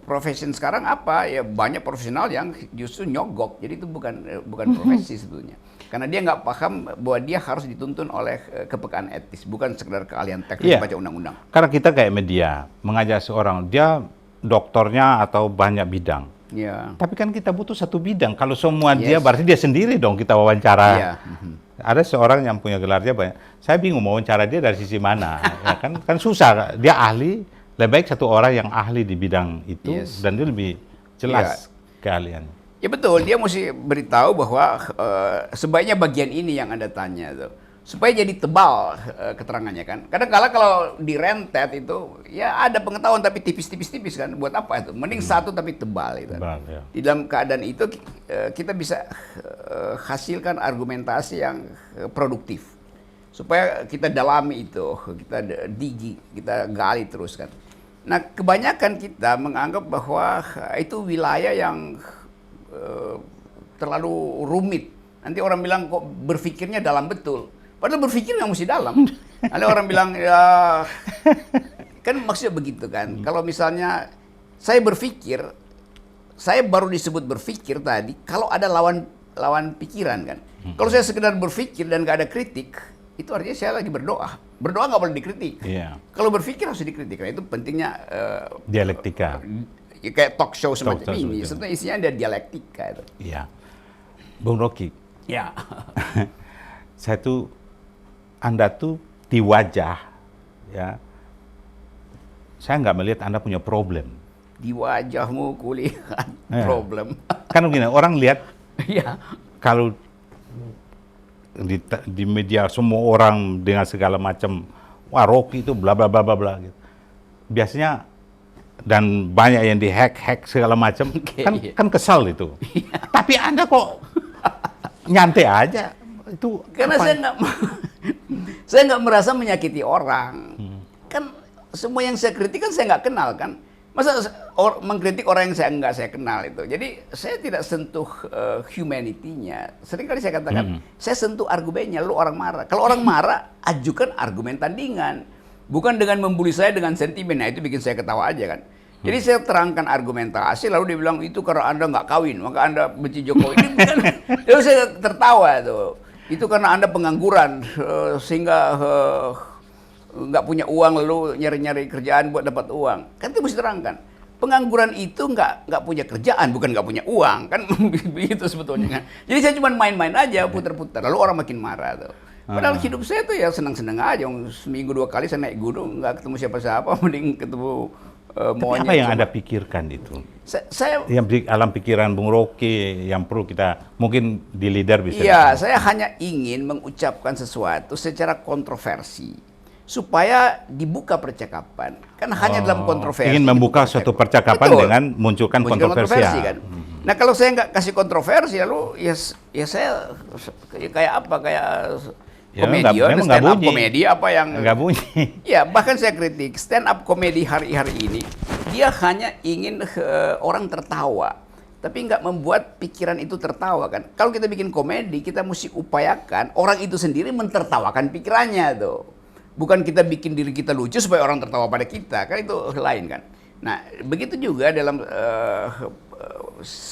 S2: profession sekarang apa? Ya banyak profesional yang justru nyogok. Jadi itu bukan profesi sebetulnya. Karena dia nggak paham bahwa dia harus dituntun oleh kepekaan etis, bukan sekedar keahlian teknis baca undang-undang.
S1: Karena kita kayak media mengajak seorang dia doktornya atau banyak bidang.
S2: Ya.
S1: Tapi kan kita butuh satu bidang. Kalau semua dia berarti dia sendiri dong kita wawancara.
S2: Ya.
S1: Ada seorang yang punya gelar dia banyak. Saya bingung mau wawancara dia dari sisi mana. Ya kan susah. Dia ahli, lebih baik satu orang yang ahli di bidang itu dan dia lebih jelas keahliannya.
S2: Ya betul, dia mesti beritahu bahwa sebaiknya bagian ini yang Anda tanya tuh. Supaya jadi tebal keterangannya kan. Kadang-kala kalau di rentet itu ya ada pengetahuan tapi tipis-tipis kan. Buat apa itu? Mending satu tapi tebal itu. Di dalam keadaan itu kita bisa hasilkan argumentasi yang produktif. Supaya kita dalami itu, kita digi, kita gali terus kan. Nah kebanyakan kita menganggap bahwa itu wilayah yang terlalu rumit. Nanti orang bilang kok berpikirnya dalam betul. Padahal berpikir nggak mesti dalam. Ada orang bilang ya kan maksudnya begitu kan. Kalau misalnya saya berpikir, saya baru disebut berpikir tadi kalau ada lawan pikiran kan. Kalau saya sekedar berpikir dan nggak ada kritik, itu artinya saya lagi berdoa. Berdoa nggak boleh dikritik. Kalau berpikir harus dikritik. Nah, itu pentingnya
S1: dialektika.
S2: Kayak talk show semacam ini. Sebenarnya isinya ada dialektika itu.
S1: Iya. Bung Rocky.
S2: Ya.
S1: Anda tuh di wajah, ya, saya nggak melihat Anda punya problem.
S2: Di wajahmu kulihat problem.
S1: Kan begini, orang lihat,
S2: ya.
S1: Kalau di media semua orang dengan segala macam, wah Rocky itu bla bla bla bla bla gitu. Biasanya dan banyak yang dihack segala macam, kan kesal itu. Tapi Anda kok nyantai aja. Itu
S2: karena saya nggak merasa menyakiti orang. Kan semua yang saya kritik kan saya nggak kenal kan. Masa mengkritik orang yang saya kenal itu. Jadi saya tidak sentuh humanity-nya. Seringkali saya katakan, saya sentuh argumennya. Lu orang marah. Kalau orang marah, ajukan argumen tandingan. Bukan dengan membuli saya dengan sentimen. Nah itu bikin saya ketawa aja kan. Jadi saya terangkan argumentasi, lalu dia bilang itu karena Anda nggak kawin, maka Anda benci Jokowi. Ini bukan. Lalu saya tertawa tuh. Itu karena Anda pengangguran, sehingga nggak punya uang lalu nyari-nyari kerjaan buat dapat uang. Kan itu mesti terangkan. Pengangguran itu nggak punya kerjaan, bukan nggak punya uang. Kan begitu sebetulnya kan. Jadi saya cuma main-main aja, putar-putar. Lalu orang makin marah tuh. Padahal hidup saya tuh ya senang-senang aja. Seminggu 2 kali saya naik gunung, nggak ketemu siapa-siapa, mending ketemu
S1: monyet. Apa yang Anda pikirkan itu?
S2: Saya
S1: yang di alam pikiran Bung Rocky yang perlu kita mungkin di leader bisa.
S2: Iya, saya hanya ingin mengucapkan sesuatu secara kontroversi supaya dibuka percakapan. Kan hanya dalam kontroversi.
S1: Ingin membuka suatu percakapan dengan munculkan kontroversi
S2: kan. Nah, kalau saya nggak kasih kontroversi lalu ya saya kayak apa? Kayak
S1: Ya,
S2: komedian,
S1: memang nggak
S2: stand up
S1: bunyi.
S2: komedi apa yang
S1: Nggak bunyi.
S2: ya bahkan saya kritik stand up komedi hari-hari ini dia hanya ingin orang tertawa tapi nggak membuat pikiran itu tertawa kan. Kalau kita bikin komedi kita mesti upayakan orang itu sendiri mentertawakan pikirannya tuh, bukan kita bikin diri kita lucu supaya orang tertawa pada kita, kan itu lain kan. Nah begitu juga dalam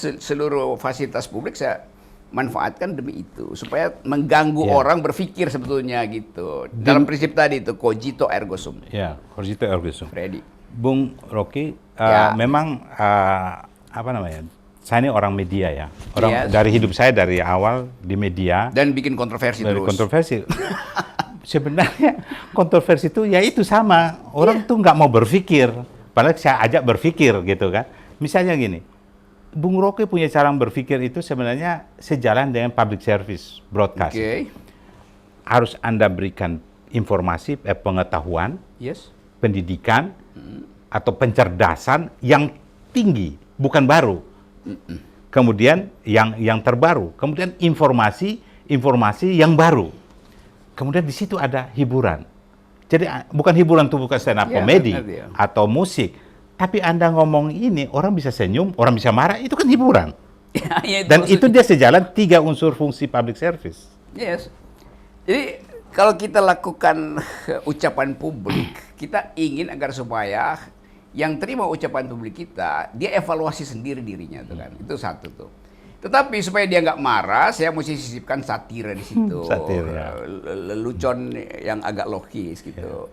S2: seluruh fasilitas publik saya manfaatkan demi itu supaya mengganggu orang berpikir sebetulnya gitu. Dalam prinsip tadi itu cogito ergo sum.
S1: Ya, cogito ergo sum.
S2: Freddy.
S1: Bung Rocky,
S2: Ya.
S1: memang apa namanya? Saya ini orang media ya. Orang
S2: Yes.
S1: dari hidup saya dari awal di media.
S2: Dan bikin kontroversi
S1: Dari
S2: terus.
S1: kontroversi. Sebenarnya kontroversi itu ya itu sama. Orang tuh nggak mau berpikir. Padahal saya ajak berpikir gitu kan. Misalnya gini, Bung Rocky punya cara berpikir itu sebenarnya sejalan dengan public service broadcast.
S2: Oke.
S1: Harus Anda berikan informasi, pengetahuan,
S2: Yes.
S1: pendidikan, atau pencerdasan yang tinggi, bukan baru. Kemudian yang terbaru, kemudian informasi yang baru. Kemudian di situ ada hiburan. Jadi bukan hiburan itu bukan stand up
S2: Ya,
S1: comedy
S2: ngerti ya.
S1: atau musik. Tapi Anda ngomong ini, orang bisa senyum, orang bisa marah, itu kan hiburan.
S2: Ya,
S1: Dan
S2: maksudnya.
S1: itu dia sejalan 3 unsur fungsi public service.
S2: Yes. Jadi kalau kita lakukan ucapan publik, kita ingin agar supaya yang terima ucapan publik kita, dia evaluasi sendiri dirinya tuh kan. Itu satu tuh. Tetapi supaya dia nggak marah, saya mesti sisipkan satira di situ.
S1: Satir, ya.
S2: Lelucon yang agak logis gitu.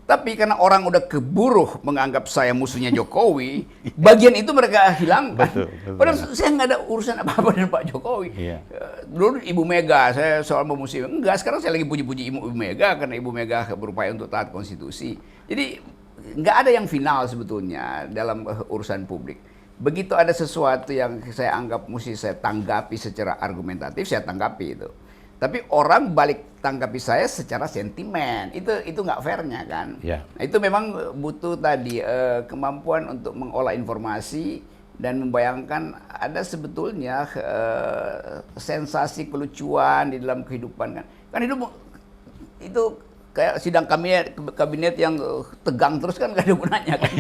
S2: Tapi karena orang udah keburu menganggap saya musuhnya Jokowi, bagian itu mereka hilangkan.
S1: Betul.
S2: Padahal saya nggak ada urusan apa-apa dengan Pak Jokowi.
S1: Iya.
S2: Dulu Ibu Mega, saya soal memusuhi. Enggak, sekarang saya lagi puji-puji Ibu Mega karena Ibu Mega berupaya untuk taat konstitusi. Jadi nggak ada yang final sebetulnya dalam urusan publik. Begitu ada sesuatu yang saya anggap mesti saya tanggapi secara argumentatif, saya tanggapi itu. Tapi orang balik tanggapi saya secara sentimen, itu nggak fairnya kan.
S1: Ya.
S2: Nah, itu memang butuh tadi kemampuan untuk mengolah informasi dan membayangkan ada sebetulnya sensasi kelucuan di dalam kehidupan kan. Kan hidup itu kayak sidang kabinet yang tegang terus kan nggak ada gunanya kan.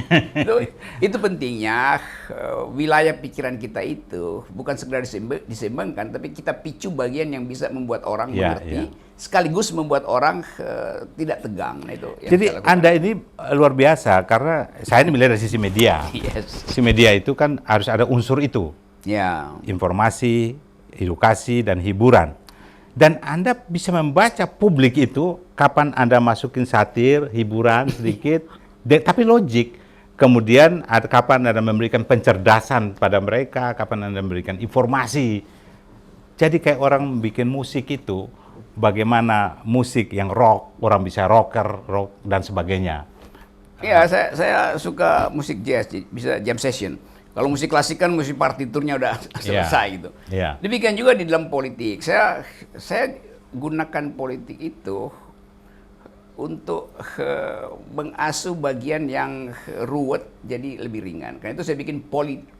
S2: Itu pentingnya wilayah pikiran kita itu bukan sekedar diseimbangkan, tapi kita picu bagian yang bisa membuat orang mengerti, sekaligus membuat orang tidak tegang. Nah, itu yang
S1: Jadi
S2: saya lakukan.
S1: Anda ini luar biasa karena saya ini melihat dari sisi media.
S2: Yes.
S1: Sisi media itu kan harus ada unsur itu.
S2: Ya.
S1: Informasi, edukasi, dan hiburan. Dan Anda bisa membaca publik itu kapan Anda masukin satir, hiburan sedikit, tapi logik. Kemudian kapan Anda memberikan pencerdasan pada mereka, kapan Anda memberikan informasi. Jadi kayak orang bikin musik itu, bagaimana musik yang rock, orang bisa rock dan sebagainya.
S2: Iya, saya suka musik jazz, bisa jam session. Kalau musik klasik kan musik partiturnya udah selesai gitu.
S1: Iya.
S2: Demikian juga di dalam politik. Saya gunakan politik itu untuk mengasuh bagian yang ruwet jadi lebih ringan. Karena itu saya bikin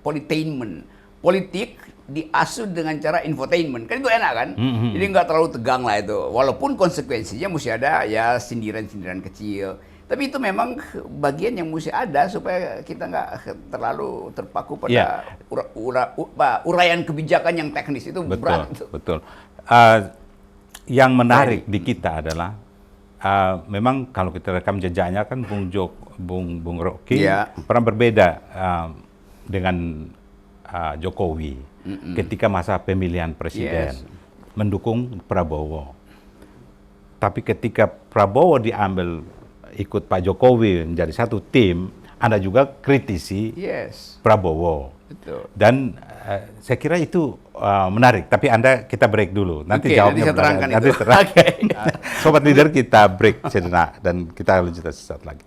S2: politainment. Politik diasuh dengan cara infotainment. Kan itu enak kan? Jadi nggak terlalu tegang lah itu. Walaupun konsekuensinya mesti ada ya sindiran-sindiran kecil. Tapi itu memang bagian yang mesti ada supaya kita nggak terlalu terpaku pada uraian kebijakan yang teknis itu berat.
S1: Betul. Yang menarik di kita adalah memang kalau kita rekam jejaknya kan Bung Rocky pernah berbeda dengan Jokowi ketika masa pemilihan presiden mendukung Prabowo. Tapi ketika Prabowo diambil ikut Pak Jokowi menjadi satu tim, Anda juga kritisi Prabowo.
S2: Betul.
S1: Dan saya kira itu menarik. Tapi kita break dulu. Nanti jawabnya
S2: nanti saya terangkan
S1: nanti
S2: itu.
S1: Sobat Leader, kita break sejenak dan kita lanjutkan sesaat lagi.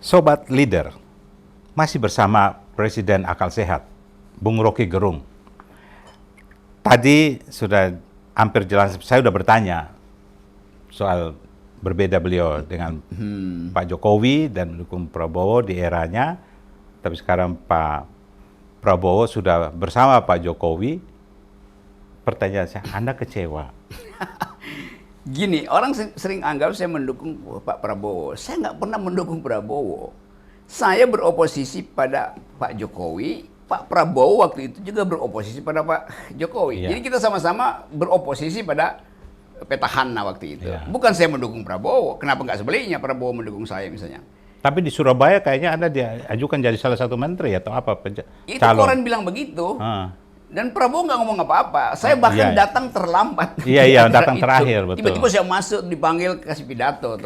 S1: Sobat Leader, masih bersama Presiden Akal Sehat, Bung Rocky Gerung. Tadi sudah hampir jelas, saya sudah bertanya, soal berbeda beliau dengan Pak Jokowi dan mendukung Prabowo di eranya, tapi sekarang Pak Prabowo sudah bersama Pak Jokowi. Pertanyaan saya, Anda kecewa?
S2: Gini, orang sering anggap saya mendukung Pak Prabowo. Saya nggak pernah mendukung Prabowo. Saya beroposisi pada Pak Jokowi. Pak Prabowo waktu itu juga beroposisi pada Pak Jokowi.
S1: Iya.
S2: Jadi kita sama-sama beroposisi pada petahana waktu itu.
S1: Iya.
S2: Bukan saya mendukung Prabowo. Kenapa nggak sebaliknya Prabowo mendukung saya misalnya?
S1: Tapi di Surabaya kayaknya Anda diajukan jadi salah satu menteri atau apa?
S2: Itu
S1: Calon.
S2: koran bilang begitu.
S1: Ah.
S2: Dan Prabowo nggak ngomong apa-apa. Saya bahkan
S1: Iya, iya.
S2: datang terlambat.
S1: Iya,
S2: Acara
S1: datang
S2: itu.
S1: terakhir, betul.
S2: Tiba-tiba saya masuk dipanggil kasih pidato.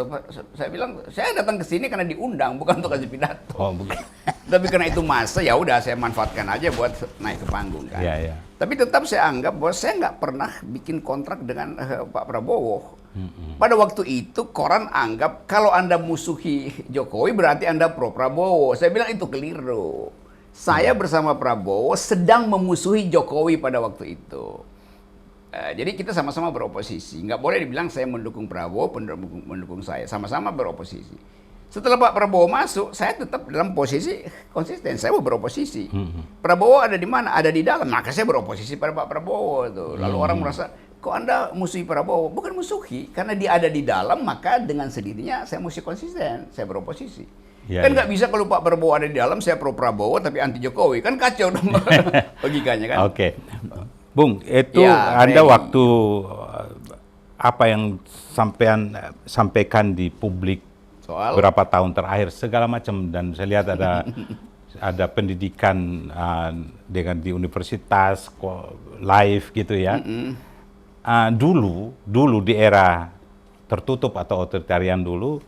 S2: Saya bilang saya datang ke sini karena diundang, bukan untuk kasih pidato.
S1: Oh, bukan.
S2: Tapi karena itu masa, ya udah saya manfaatkan aja buat naik ke panggung kan.
S1: Iya, iya.
S2: Tapi tetap saya anggap bahwa saya nggak pernah bikin kontrak dengan Pak Prabowo. Pada waktu itu koran anggap kalau Anda musuhi Jokowi berarti Anda pro Prabowo. Saya bilang itu keliru. Saya bersama Prabowo sedang memusuhi Jokowi pada waktu itu. Jadi kita sama-sama beroposisi. Nggak boleh dibilang saya mendukung Prabowo, mendukung saya. Sama-sama beroposisi. Setelah Pak Prabowo masuk, saya tetap dalam posisi konsisten. Saya mau beroposisi. Prabowo ada di mana? Ada di dalam. Maka saya beroposisi pada Pak Prabowo. Tuh. Lalu orang merasa, kok Anda musuhi Prabowo? Bukan musuhi. Karena dia ada di dalam, maka dengan sendirinya saya mesti konsisten. Saya beroposisi.
S1: Ya,
S2: Kan nggak
S1: ya.
S2: bisa kalau Pak Prabowo ada di dalam, saya pro Prabowo tapi anti Jokowi. Kan kacau dong logikanya kan.
S1: Oke. Bung, itu
S2: Ya,
S1: Anda
S2: Freddy.
S1: waktu apa yang sampaikan di publik
S2: Soal
S1: beberapa tahun terakhir segala macam, dan saya lihat ada pendidikan dengan di universitas live gitu ya. Dulu di era tertutup atau otoritarian dulu,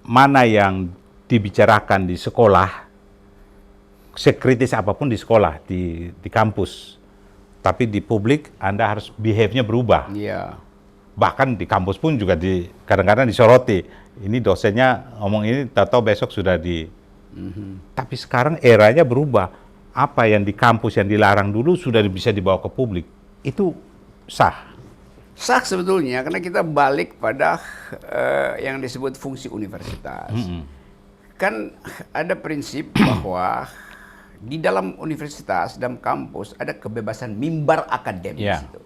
S1: mana yang dibicarakan di sekolah, sekritis apapun di sekolah, di kampus, tapi di publik Anda harus behave-nya berubah.
S2: Iya.
S1: Bahkan di kampus pun juga kadang-kadang disoroti. Ini dosennya ngomong ini, tahu besok sudah Tapi sekarang eranya berubah. Apa yang di kampus yang dilarang dulu sudah bisa dibawa ke publik. Itu sah.
S2: Sah sebetulnya karena kita balik pada yang disebut fungsi universitas. Kan ada prinsip bahwa di dalam universitas, dalam kampus ada kebebasan mimbar akademis
S1: Ya.
S2: itu.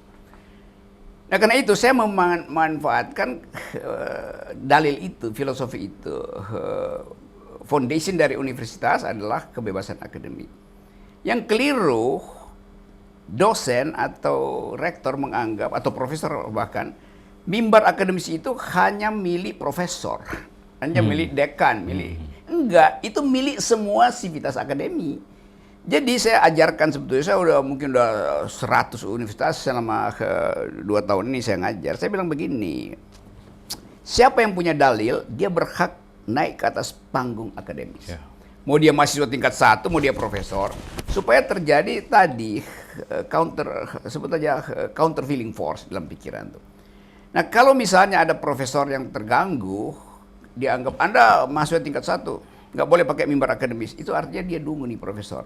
S2: Nah karena itu saya memanfaatkan dalil itu, filosofi itu. Foundation dari universitas adalah kebebasan akademik. Yang keliru, dosen atau rektor menganggap, atau profesor bahkan, mimbar akademis itu hanya milik profesor, hanya milik dekan, enggak, itu milik semua sivitas akademi. Jadi saya ajarkan sebetulnya, saya mungkin udah 100 universitas selama 2 tahun ini saya ngajar. Saya bilang begini, siapa yang punya dalil, dia berhak naik ke atas panggung akademis.
S1: Ya.
S2: Mau dia mahasiswa tingkat 1, mau dia profesor, supaya terjadi tadi sebut aja countervailing force dalam pikiran tuh. Nah kalau misalnya ada profesor yang terganggu, dianggap Anda mahasiswa tingkat 1, nggak boleh pakai mimbar akademis, itu artinya dia dungu nih profesor.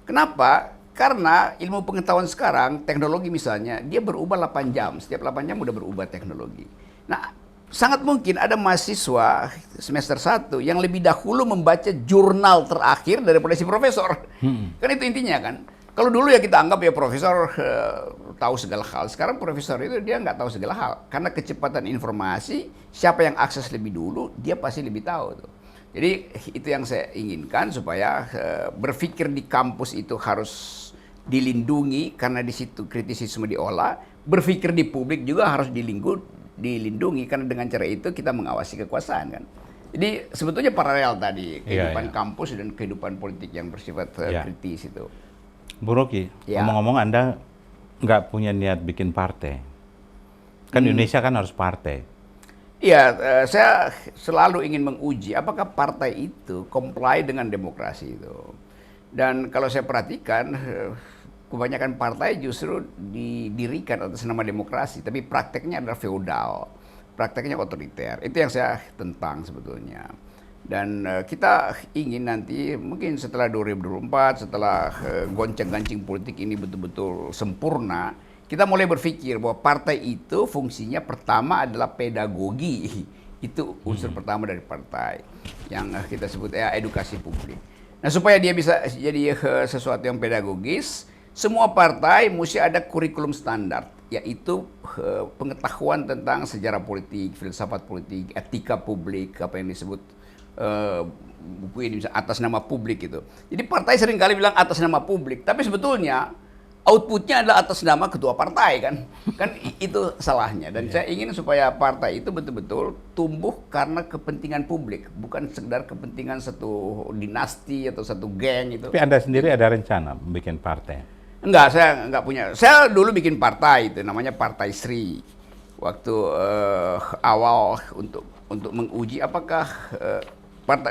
S2: Kenapa? Karena ilmu pengetahuan sekarang, teknologi misalnya, dia berubah 8 jam, setiap 8 jam udah berubah teknologi. Nah, sangat mungkin ada mahasiswa semester 1 yang lebih dahulu membaca jurnal terakhir daripada si profesor. Kan itu intinya kan. Kalau dulu ya kita anggap ya profesor tahu segala hal. Sekarang profesor itu dia nggak tahu segala hal. Karena kecepatan informasi, siapa yang akses lebih dulu, dia pasti lebih tahu tuh. Jadi itu yang saya inginkan supaya berpikir di kampus itu harus dilindungi karena di situ kritisisme diolah. Berpikir di publik juga harus dilindungi karena dengan cara itu kita mengawasi kekuasaan kan. Jadi sebetulnya paralel tadi kehidupan kampus dan kehidupan politik yang bersifat kritis itu.
S1: Bu Rocky,
S2: Ya.
S1: ngomong-ngomong Anda nggak punya niat bikin partai. Kan Indonesia kan harus partai.
S2: Iya, saya selalu ingin menguji apakah partai itu comply dengan demokrasi itu. Dan kalau saya perhatikan, kebanyakan partai justru didirikan atas nama demokrasi, tapi prakteknya adalah feodal, prakteknya otoriter. Itu yang saya tentang sebetulnya. Dan kita ingin nanti mungkin setelah 2024, setelah goncang-gancing politik ini betul-betul sempurna, kita mulai berpikir bahwa partai itu fungsinya pertama adalah pedagogi. Itu unsur pertama dari partai yang kita sebut edukasi publik. Nah, supaya dia bisa jadi sesuatu yang pedagogis, semua partai mesti ada kurikulum standar, yaitu pengetahuan tentang sejarah politik, filsafat politik, etika publik, apa yang disebut buku ini misalnya atas nama publik itu. Jadi partai seringkali bilang atas nama publik, tapi sebetulnya outputnya adalah atas nama ketua partai kan itu salahnya. Dan saya ingin supaya partai itu betul-betul tumbuh karena kepentingan publik, bukan sekedar kepentingan satu dinasti atau satu geng itu.
S1: Tapi Anda sendiri ada rencana bikin partai?
S2: Enggak, saya enggak punya. Saya dulu bikin partai itu namanya Partai Sri. Waktu awal untuk menguji apakah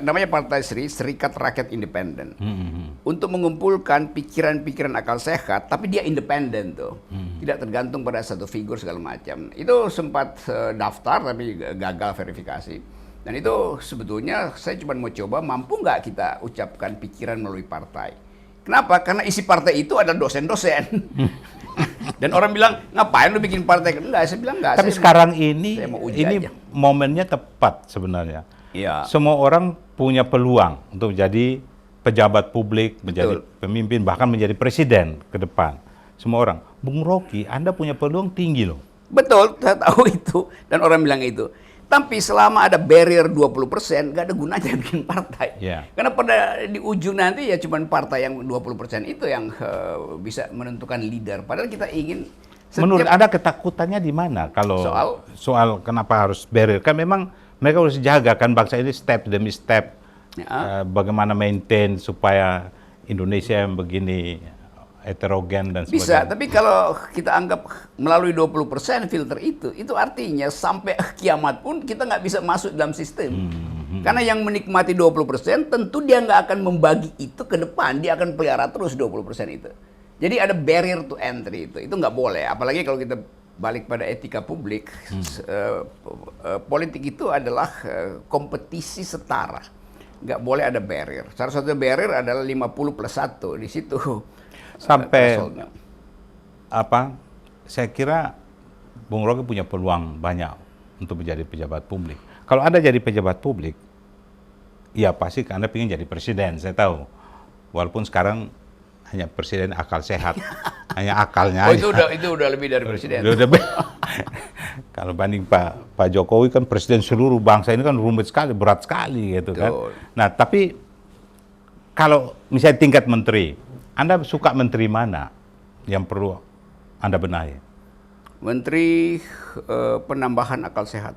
S2: namanya Partai Sri, Serikat Rakyat Independen. Untuk mengumpulkan pikiran-pikiran akal sehat, tapi dia independen tuh. Tidak tergantung pada satu figur segala macam. Itu sempat daftar tapi gagal verifikasi. Dan itu sebetulnya saya cuma mau coba mampu nggak kita ucapkan pikiran melalui partai. Kenapa? Karena isi partai itu adalah dosen-dosen. Dan orang bilang, ngapain lu bikin partai? Enggak, saya bilang enggak.
S1: Tapi sekarang ini
S2: aja.
S1: momennya tepat sebenarnya.
S2: Iya.
S1: Semua orang punya peluang untuk menjadi pejabat publik, menjadi pemimpin, bahkan menjadi presiden ke depan. Semua orang. Bung Rocky, Anda punya peluang tinggi loh.
S2: Betul, saya tahu itu. Dan orang bilang itu. Tapi selama ada barrier 20%, nggak ada gunanya bikin partai.
S1: Yeah.
S2: Karena pada di ujung nanti ya cuma partai yang 20% itu yang bisa menentukan leader. Padahal kita ingin...
S1: Menurut Anda ketakutannya di mana kalau soal kenapa harus barrier? Kan memang mereka harus jaga kan bangsa ini step demi step. Bagaimana maintain supaya Indonesia yang begini heterogen dan sebagainya.
S2: Bisa, tapi kalau kita anggap melalui 20% filter itu artinya sampai kiamat pun kita nggak bisa masuk dalam sistem. Karena yang menikmati 20% tentu dia nggak akan membagi itu ke depan, dia akan pelihara terus 20% itu. Jadi ada barrier to entry itu nggak boleh. Apalagi kalau kita balik pada etika publik, politik itu adalah kompetisi setara. Nggak boleh ada barrier. Salah satu barrier adalah 50+1 di situ.
S1: Sampai saya kira Bung Rocky punya peluang banyak untuk menjadi pejabat publik. Kalau Anda jadi pejabat publik, ya pasti Anda ingin jadi presiden, saya tahu. Walaupun sekarang hanya presiden akal sehat, hanya akalnya.
S2: Itu udah lebih dari presiden.
S1: Kalau banding Pak Jokowi kan presiden seluruh bangsa, ini kan rumit sekali, berat sekali gitu kan. Nah, tapi kalau misalnya tingkat menteri, Anda suka menteri mana yang perlu Anda benahi?
S2: Menteri penambahan akal sehat.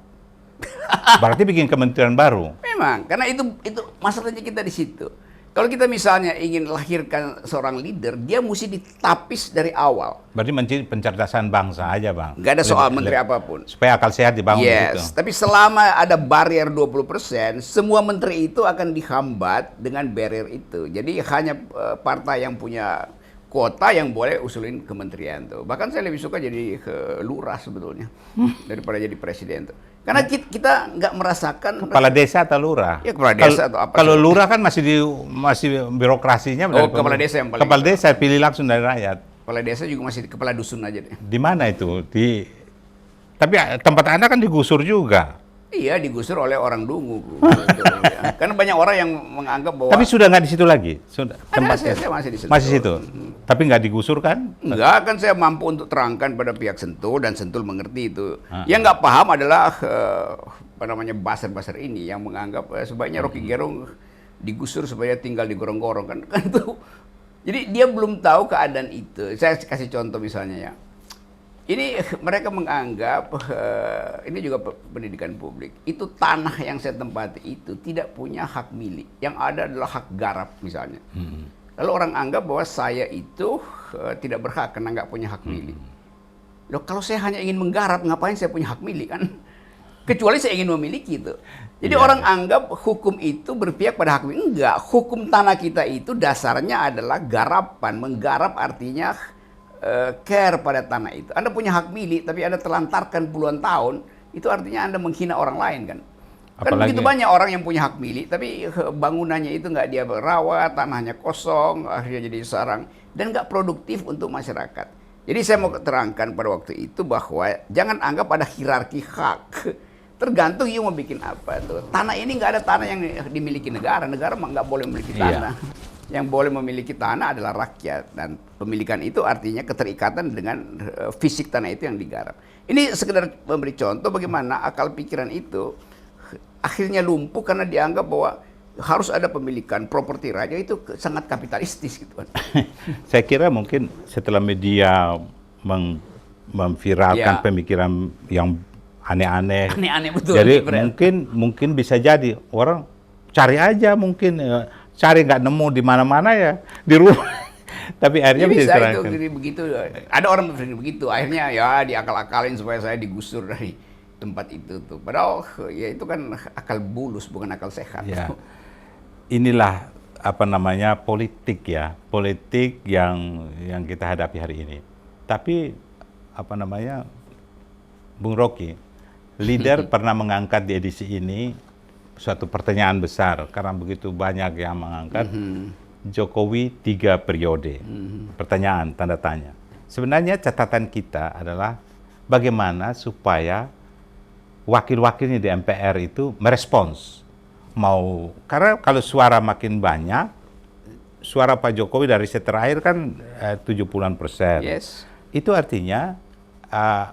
S1: Berarti bikin kementerian baru.
S2: Memang, karena itu masalahnya kita di situ. Kalau kita misalnya ingin lahirkan seorang leader, dia mesti ditapis dari awal.
S1: Berarti menteri pencerdasan bangsa aja, Bang.
S2: Nggak ada soal menteri apapun.
S1: Supaya akal sehat dibangun gitu.
S2: Tapi selama ada barrier 20%, semua menteri itu akan dihambat dengan barrier itu. Jadi hanya partai yang punya kuota yang boleh usulin kementerian tuh. Bahkan saya lebih suka jadi lurah sebetulnya daripada jadi presiden tuh. Karena kita nggak merasakan
S1: kepala desa atau lurah.
S2: Ya kepala desa atau apa.
S1: Kalau lurah kan masih birokrasinya.
S2: Kepala desa yang paling.
S1: Kepala desa pilih langsung dari rakyat.
S2: Kepala desa juga masih kepala dusun aja deh.
S1: Di mana itu? Tapi tempat Anda kan digusur juga.
S2: Iya, digusur oleh orang Dungu. Karena banyak orang yang menganggap bahwa...
S1: Tapi sudah nggak di situ lagi? Sudah.
S2: Saya masih di situ.
S1: Masih situ? Tapi nggak digusur kan?
S2: Enggak, kan saya mampu untuk terangkan pada pihak Sentul, dan Sentul mengerti itu. Yang nggak paham adalah buzzer-buzzer ini yang menganggap sebaiknya Rocky Gerung digusur supaya tinggal di gorong-gorong kan itu. Jadi dia belum tahu keadaan itu. Saya kasih contoh misalnya ya. Ini mereka menganggap, ini juga pendidikan publik, itu tanah yang saya tempati itu tidak punya hak milik. Yang ada adalah hak garap misalnya. Lalu orang anggap bahwa saya itu tidak berhak karena nggak punya hak milik. Loh, kalau saya hanya ingin menggarap, ngapain saya punya hak milik kan? Kecuali saya ingin memiliki itu. Jadi orang anggap hukum itu berpihak pada hak milik. Enggak, hukum tanah kita itu dasarnya adalah garapan. Menggarap artinya care pada tanah itu. Anda punya hak milik, tapi Anda telantarkan puluhan tahun, itu artinya Anda menghina orang lain kan. Kan begitu banyak orang yang punya hak milik, tapi bangunannya itu nggak dia rawat, tanahnya kosong, akhirnya jadi sarang, dan nggak produktif untuk masyarakat. Jadi saya mau terangkan pada waktu itu bahwa jangan anggap ada hierarki hak. Tergantung you mau bikin apa tuh. Tanah ini nggak ada tanah yang dimiliki negara. Negara mah nggak boleh memiliki tanah. Yang boleh memiliki tanah adalah rakyat, dan pemilikan itu artinya keterikatan dengan fisik tanah itu yang digarap. Ini sekedar memberi contoh bagaimana akal pikiran itu akhirnya lumpuh karena dianggap bahwa harus ada pemilikan properti raja, itu sangat kapitalistis gitu kan.
S1: Saya kira mungkin setelah media memviralkan pemikiran yang aneh-aneh.
S2: Aneh-aneh betul.
S1: Jadi mungkin bisa jadi orang cari aja mungkin cari nggak nemu di mana-mana ya di rumah. Tapi akhirnya
S2: ya, bisa
S1: diterangkan.
S2: itu begitu. Ada orang berpikir begitu. Akhirnya ya diakal-akalin supaya saya digusur dari tempat itu tuh. Padahal ya itu kan akal bulus, bukan akal sehat.
S1: Ya. Inilah apa namanya politik ya, politik yang kita hadapi hari ini. Tapi apa namanya, Bung Rocky, leader pernah mengangkat di edisi ini suatu pertanyaan besar karena begitu banyak yang mengangkat Jokowi 3 periode. Pertanyaan tanda tanya. Sebenarnya catatan kita adalah bagaimana supaya wakil-wakilnya di MPR itu merespons. Karena kalau suara makin banyak, suara Pak Jokowi dari set terakhir kan 70-an%.
S2: Yes.
S1: Itu artinya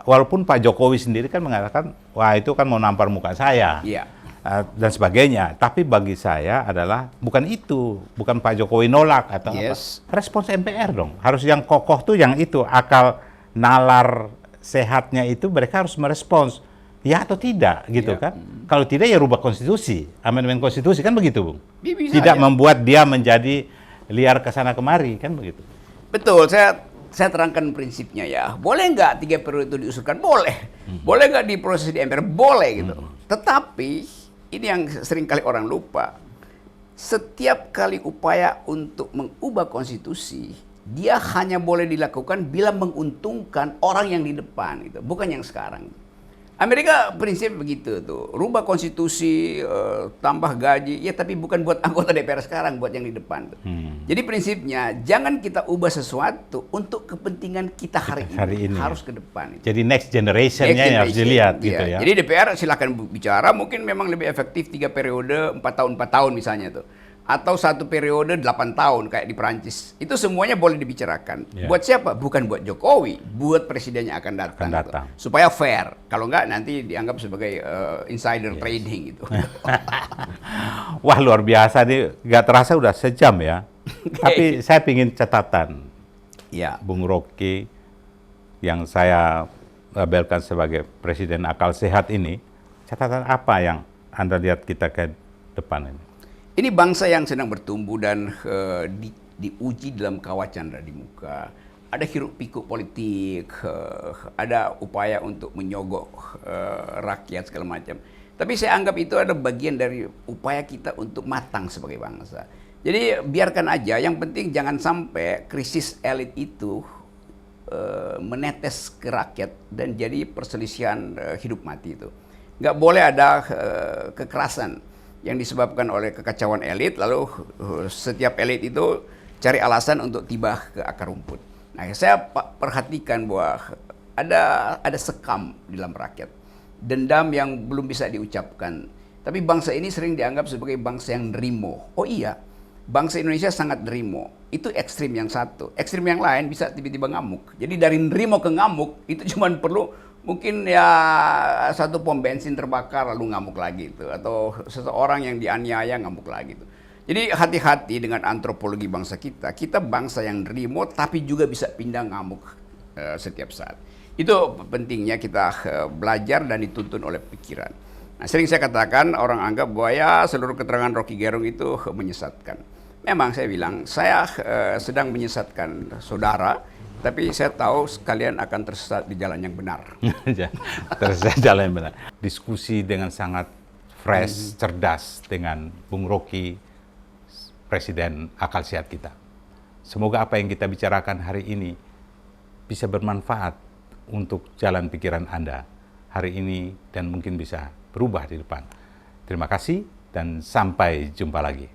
S1: walaupun Pak Jokowi sendiri kan mengatakan, wah itu kan mau nampar muka saya.
S2: Iya.
S1: Dan sebagainya. Tapi bagi saya adalah bukan itu, bukan Pak Jokowi nolak atau apa. Respons MPR dong. Harus yang kokoh tuh yang itu, akal nalar sehatnya itu mereka harus merespons. Ya atau tidak gitu kan. Kalau tidak ya rubah konstitusi, amandemen konstitusi kan begitu, Bung. Tidak membuat dia menjadi liar ke sana kemari kan begitu.
S2: Betul, saya terangkan prinsipnya ya. Boleh nggak 3 periode itu diusulkan? Boleh. Boleh nggak diproses di MPR? Boleh gitu. Tetapi ini yang sering kali orang lupa. Setiap kali upaya untuk mengubah konstitusi, dia hanya boleh dilakukan bila menguntungkan orang yang di depan, gitu. Bukan yang sekarang. Amerika prinsip begitu tuh, rubah konstitusi, tambah gaji, ya tapi bukan buat anggota DPR sekarang, buat yang di depan tuh. Jadi prinsipnya jangan kita ubah sesuatu untuk kepentingan kita hari ini. Harus ke depan.
S1: Jadi next generation-nya yang harus dilihat gitu ya.
S2: Jadi DPR silakan bicara, mungkin memang lebih efektif 3 periode, 4 tahun misalnya tuh. Atau 1 periode 8 tahun kayak di Perancis. Itu semuanya boleh dibicarakan. Buat siapa? Bukan buat Jokowi, buat presiden yang akan datang. Gitu. Supaya fair. Kalau enggak nanti dianggap sebagai insider trading gitu.
S1: Wah luar biasa nih, nggak terasa udah sejam ya. Tapi saya ingin catatan. Bung Rocky yang saya labelkan sebagai presiden akal sehat ini, catatan apa yang Anda lihat kita ke depan ini?
S2: Ini bangsa yang sedang bertumbuh dan diuji dalam kawah candra di muka. Ada hiruk pikuk politik, ada upaya untuk menyogok rakyat segala macam. Tapi saya anggap itu ada bagian dari upaya kita untuk matang sebagai bangsa. Jadi biarkan aja, yang penting jangan sampai krisis elit itu menetes ke rakyat dan jadi perselisihan hidup mati itu. Nggak boleh ada kekerasan yang disebabkan oleh kekacauan elit, lalu setiap elit itu cari alasan untuk tiba ke akar rumput. Nah, saya perhatikan bahwa ada sekam di dalam rakyat, dendam yang belum bisa diucapkan. Tapi bangsa ini sering dianggap sebagai bangsa yang nerimo. Oh iya, bangsa Indonesia sangat nerimo. Itu ekstrim yang satu. Ekstrim yang lain bisa tiba-tiba ngamuk. Jadi dari nerimo ke ngamuk itu cuma perlu mungkin ya 1 pom bensin terbakar lalu ngamuk lagi itu, atau seseorang yang dianiaya ngamuk lagi itu. Jadi hati-hati dengan antropologi bangsa kita. Kita bangsa yang nerimo tapi juga bisa pindah ngamuk setiap saat. Itu pentingnya kita belajar dan dituntun oleh pikiran. Nah, sering saya katakan orang anggap bahwa ya seluruh keterangan Rocky Gerung itu menyesatkan. Memang saya bilang saya sedang menyesatkan saudara. Tapi saya tahu sekalian akan tersesat di jalan yang benar.
S1: Tersesat jalan yang benar. Diskusi dengan sangat fresh, cerdas dengan Bung Rocky, presiden akal sehat kita. Semoga apa yang kita bicarakan hari ini bisa bermanfaat untuk jalan pikiran Anda hari ini dan mungkin bisa berubah di depan. Terima kasih dan sampai jumpa lagi.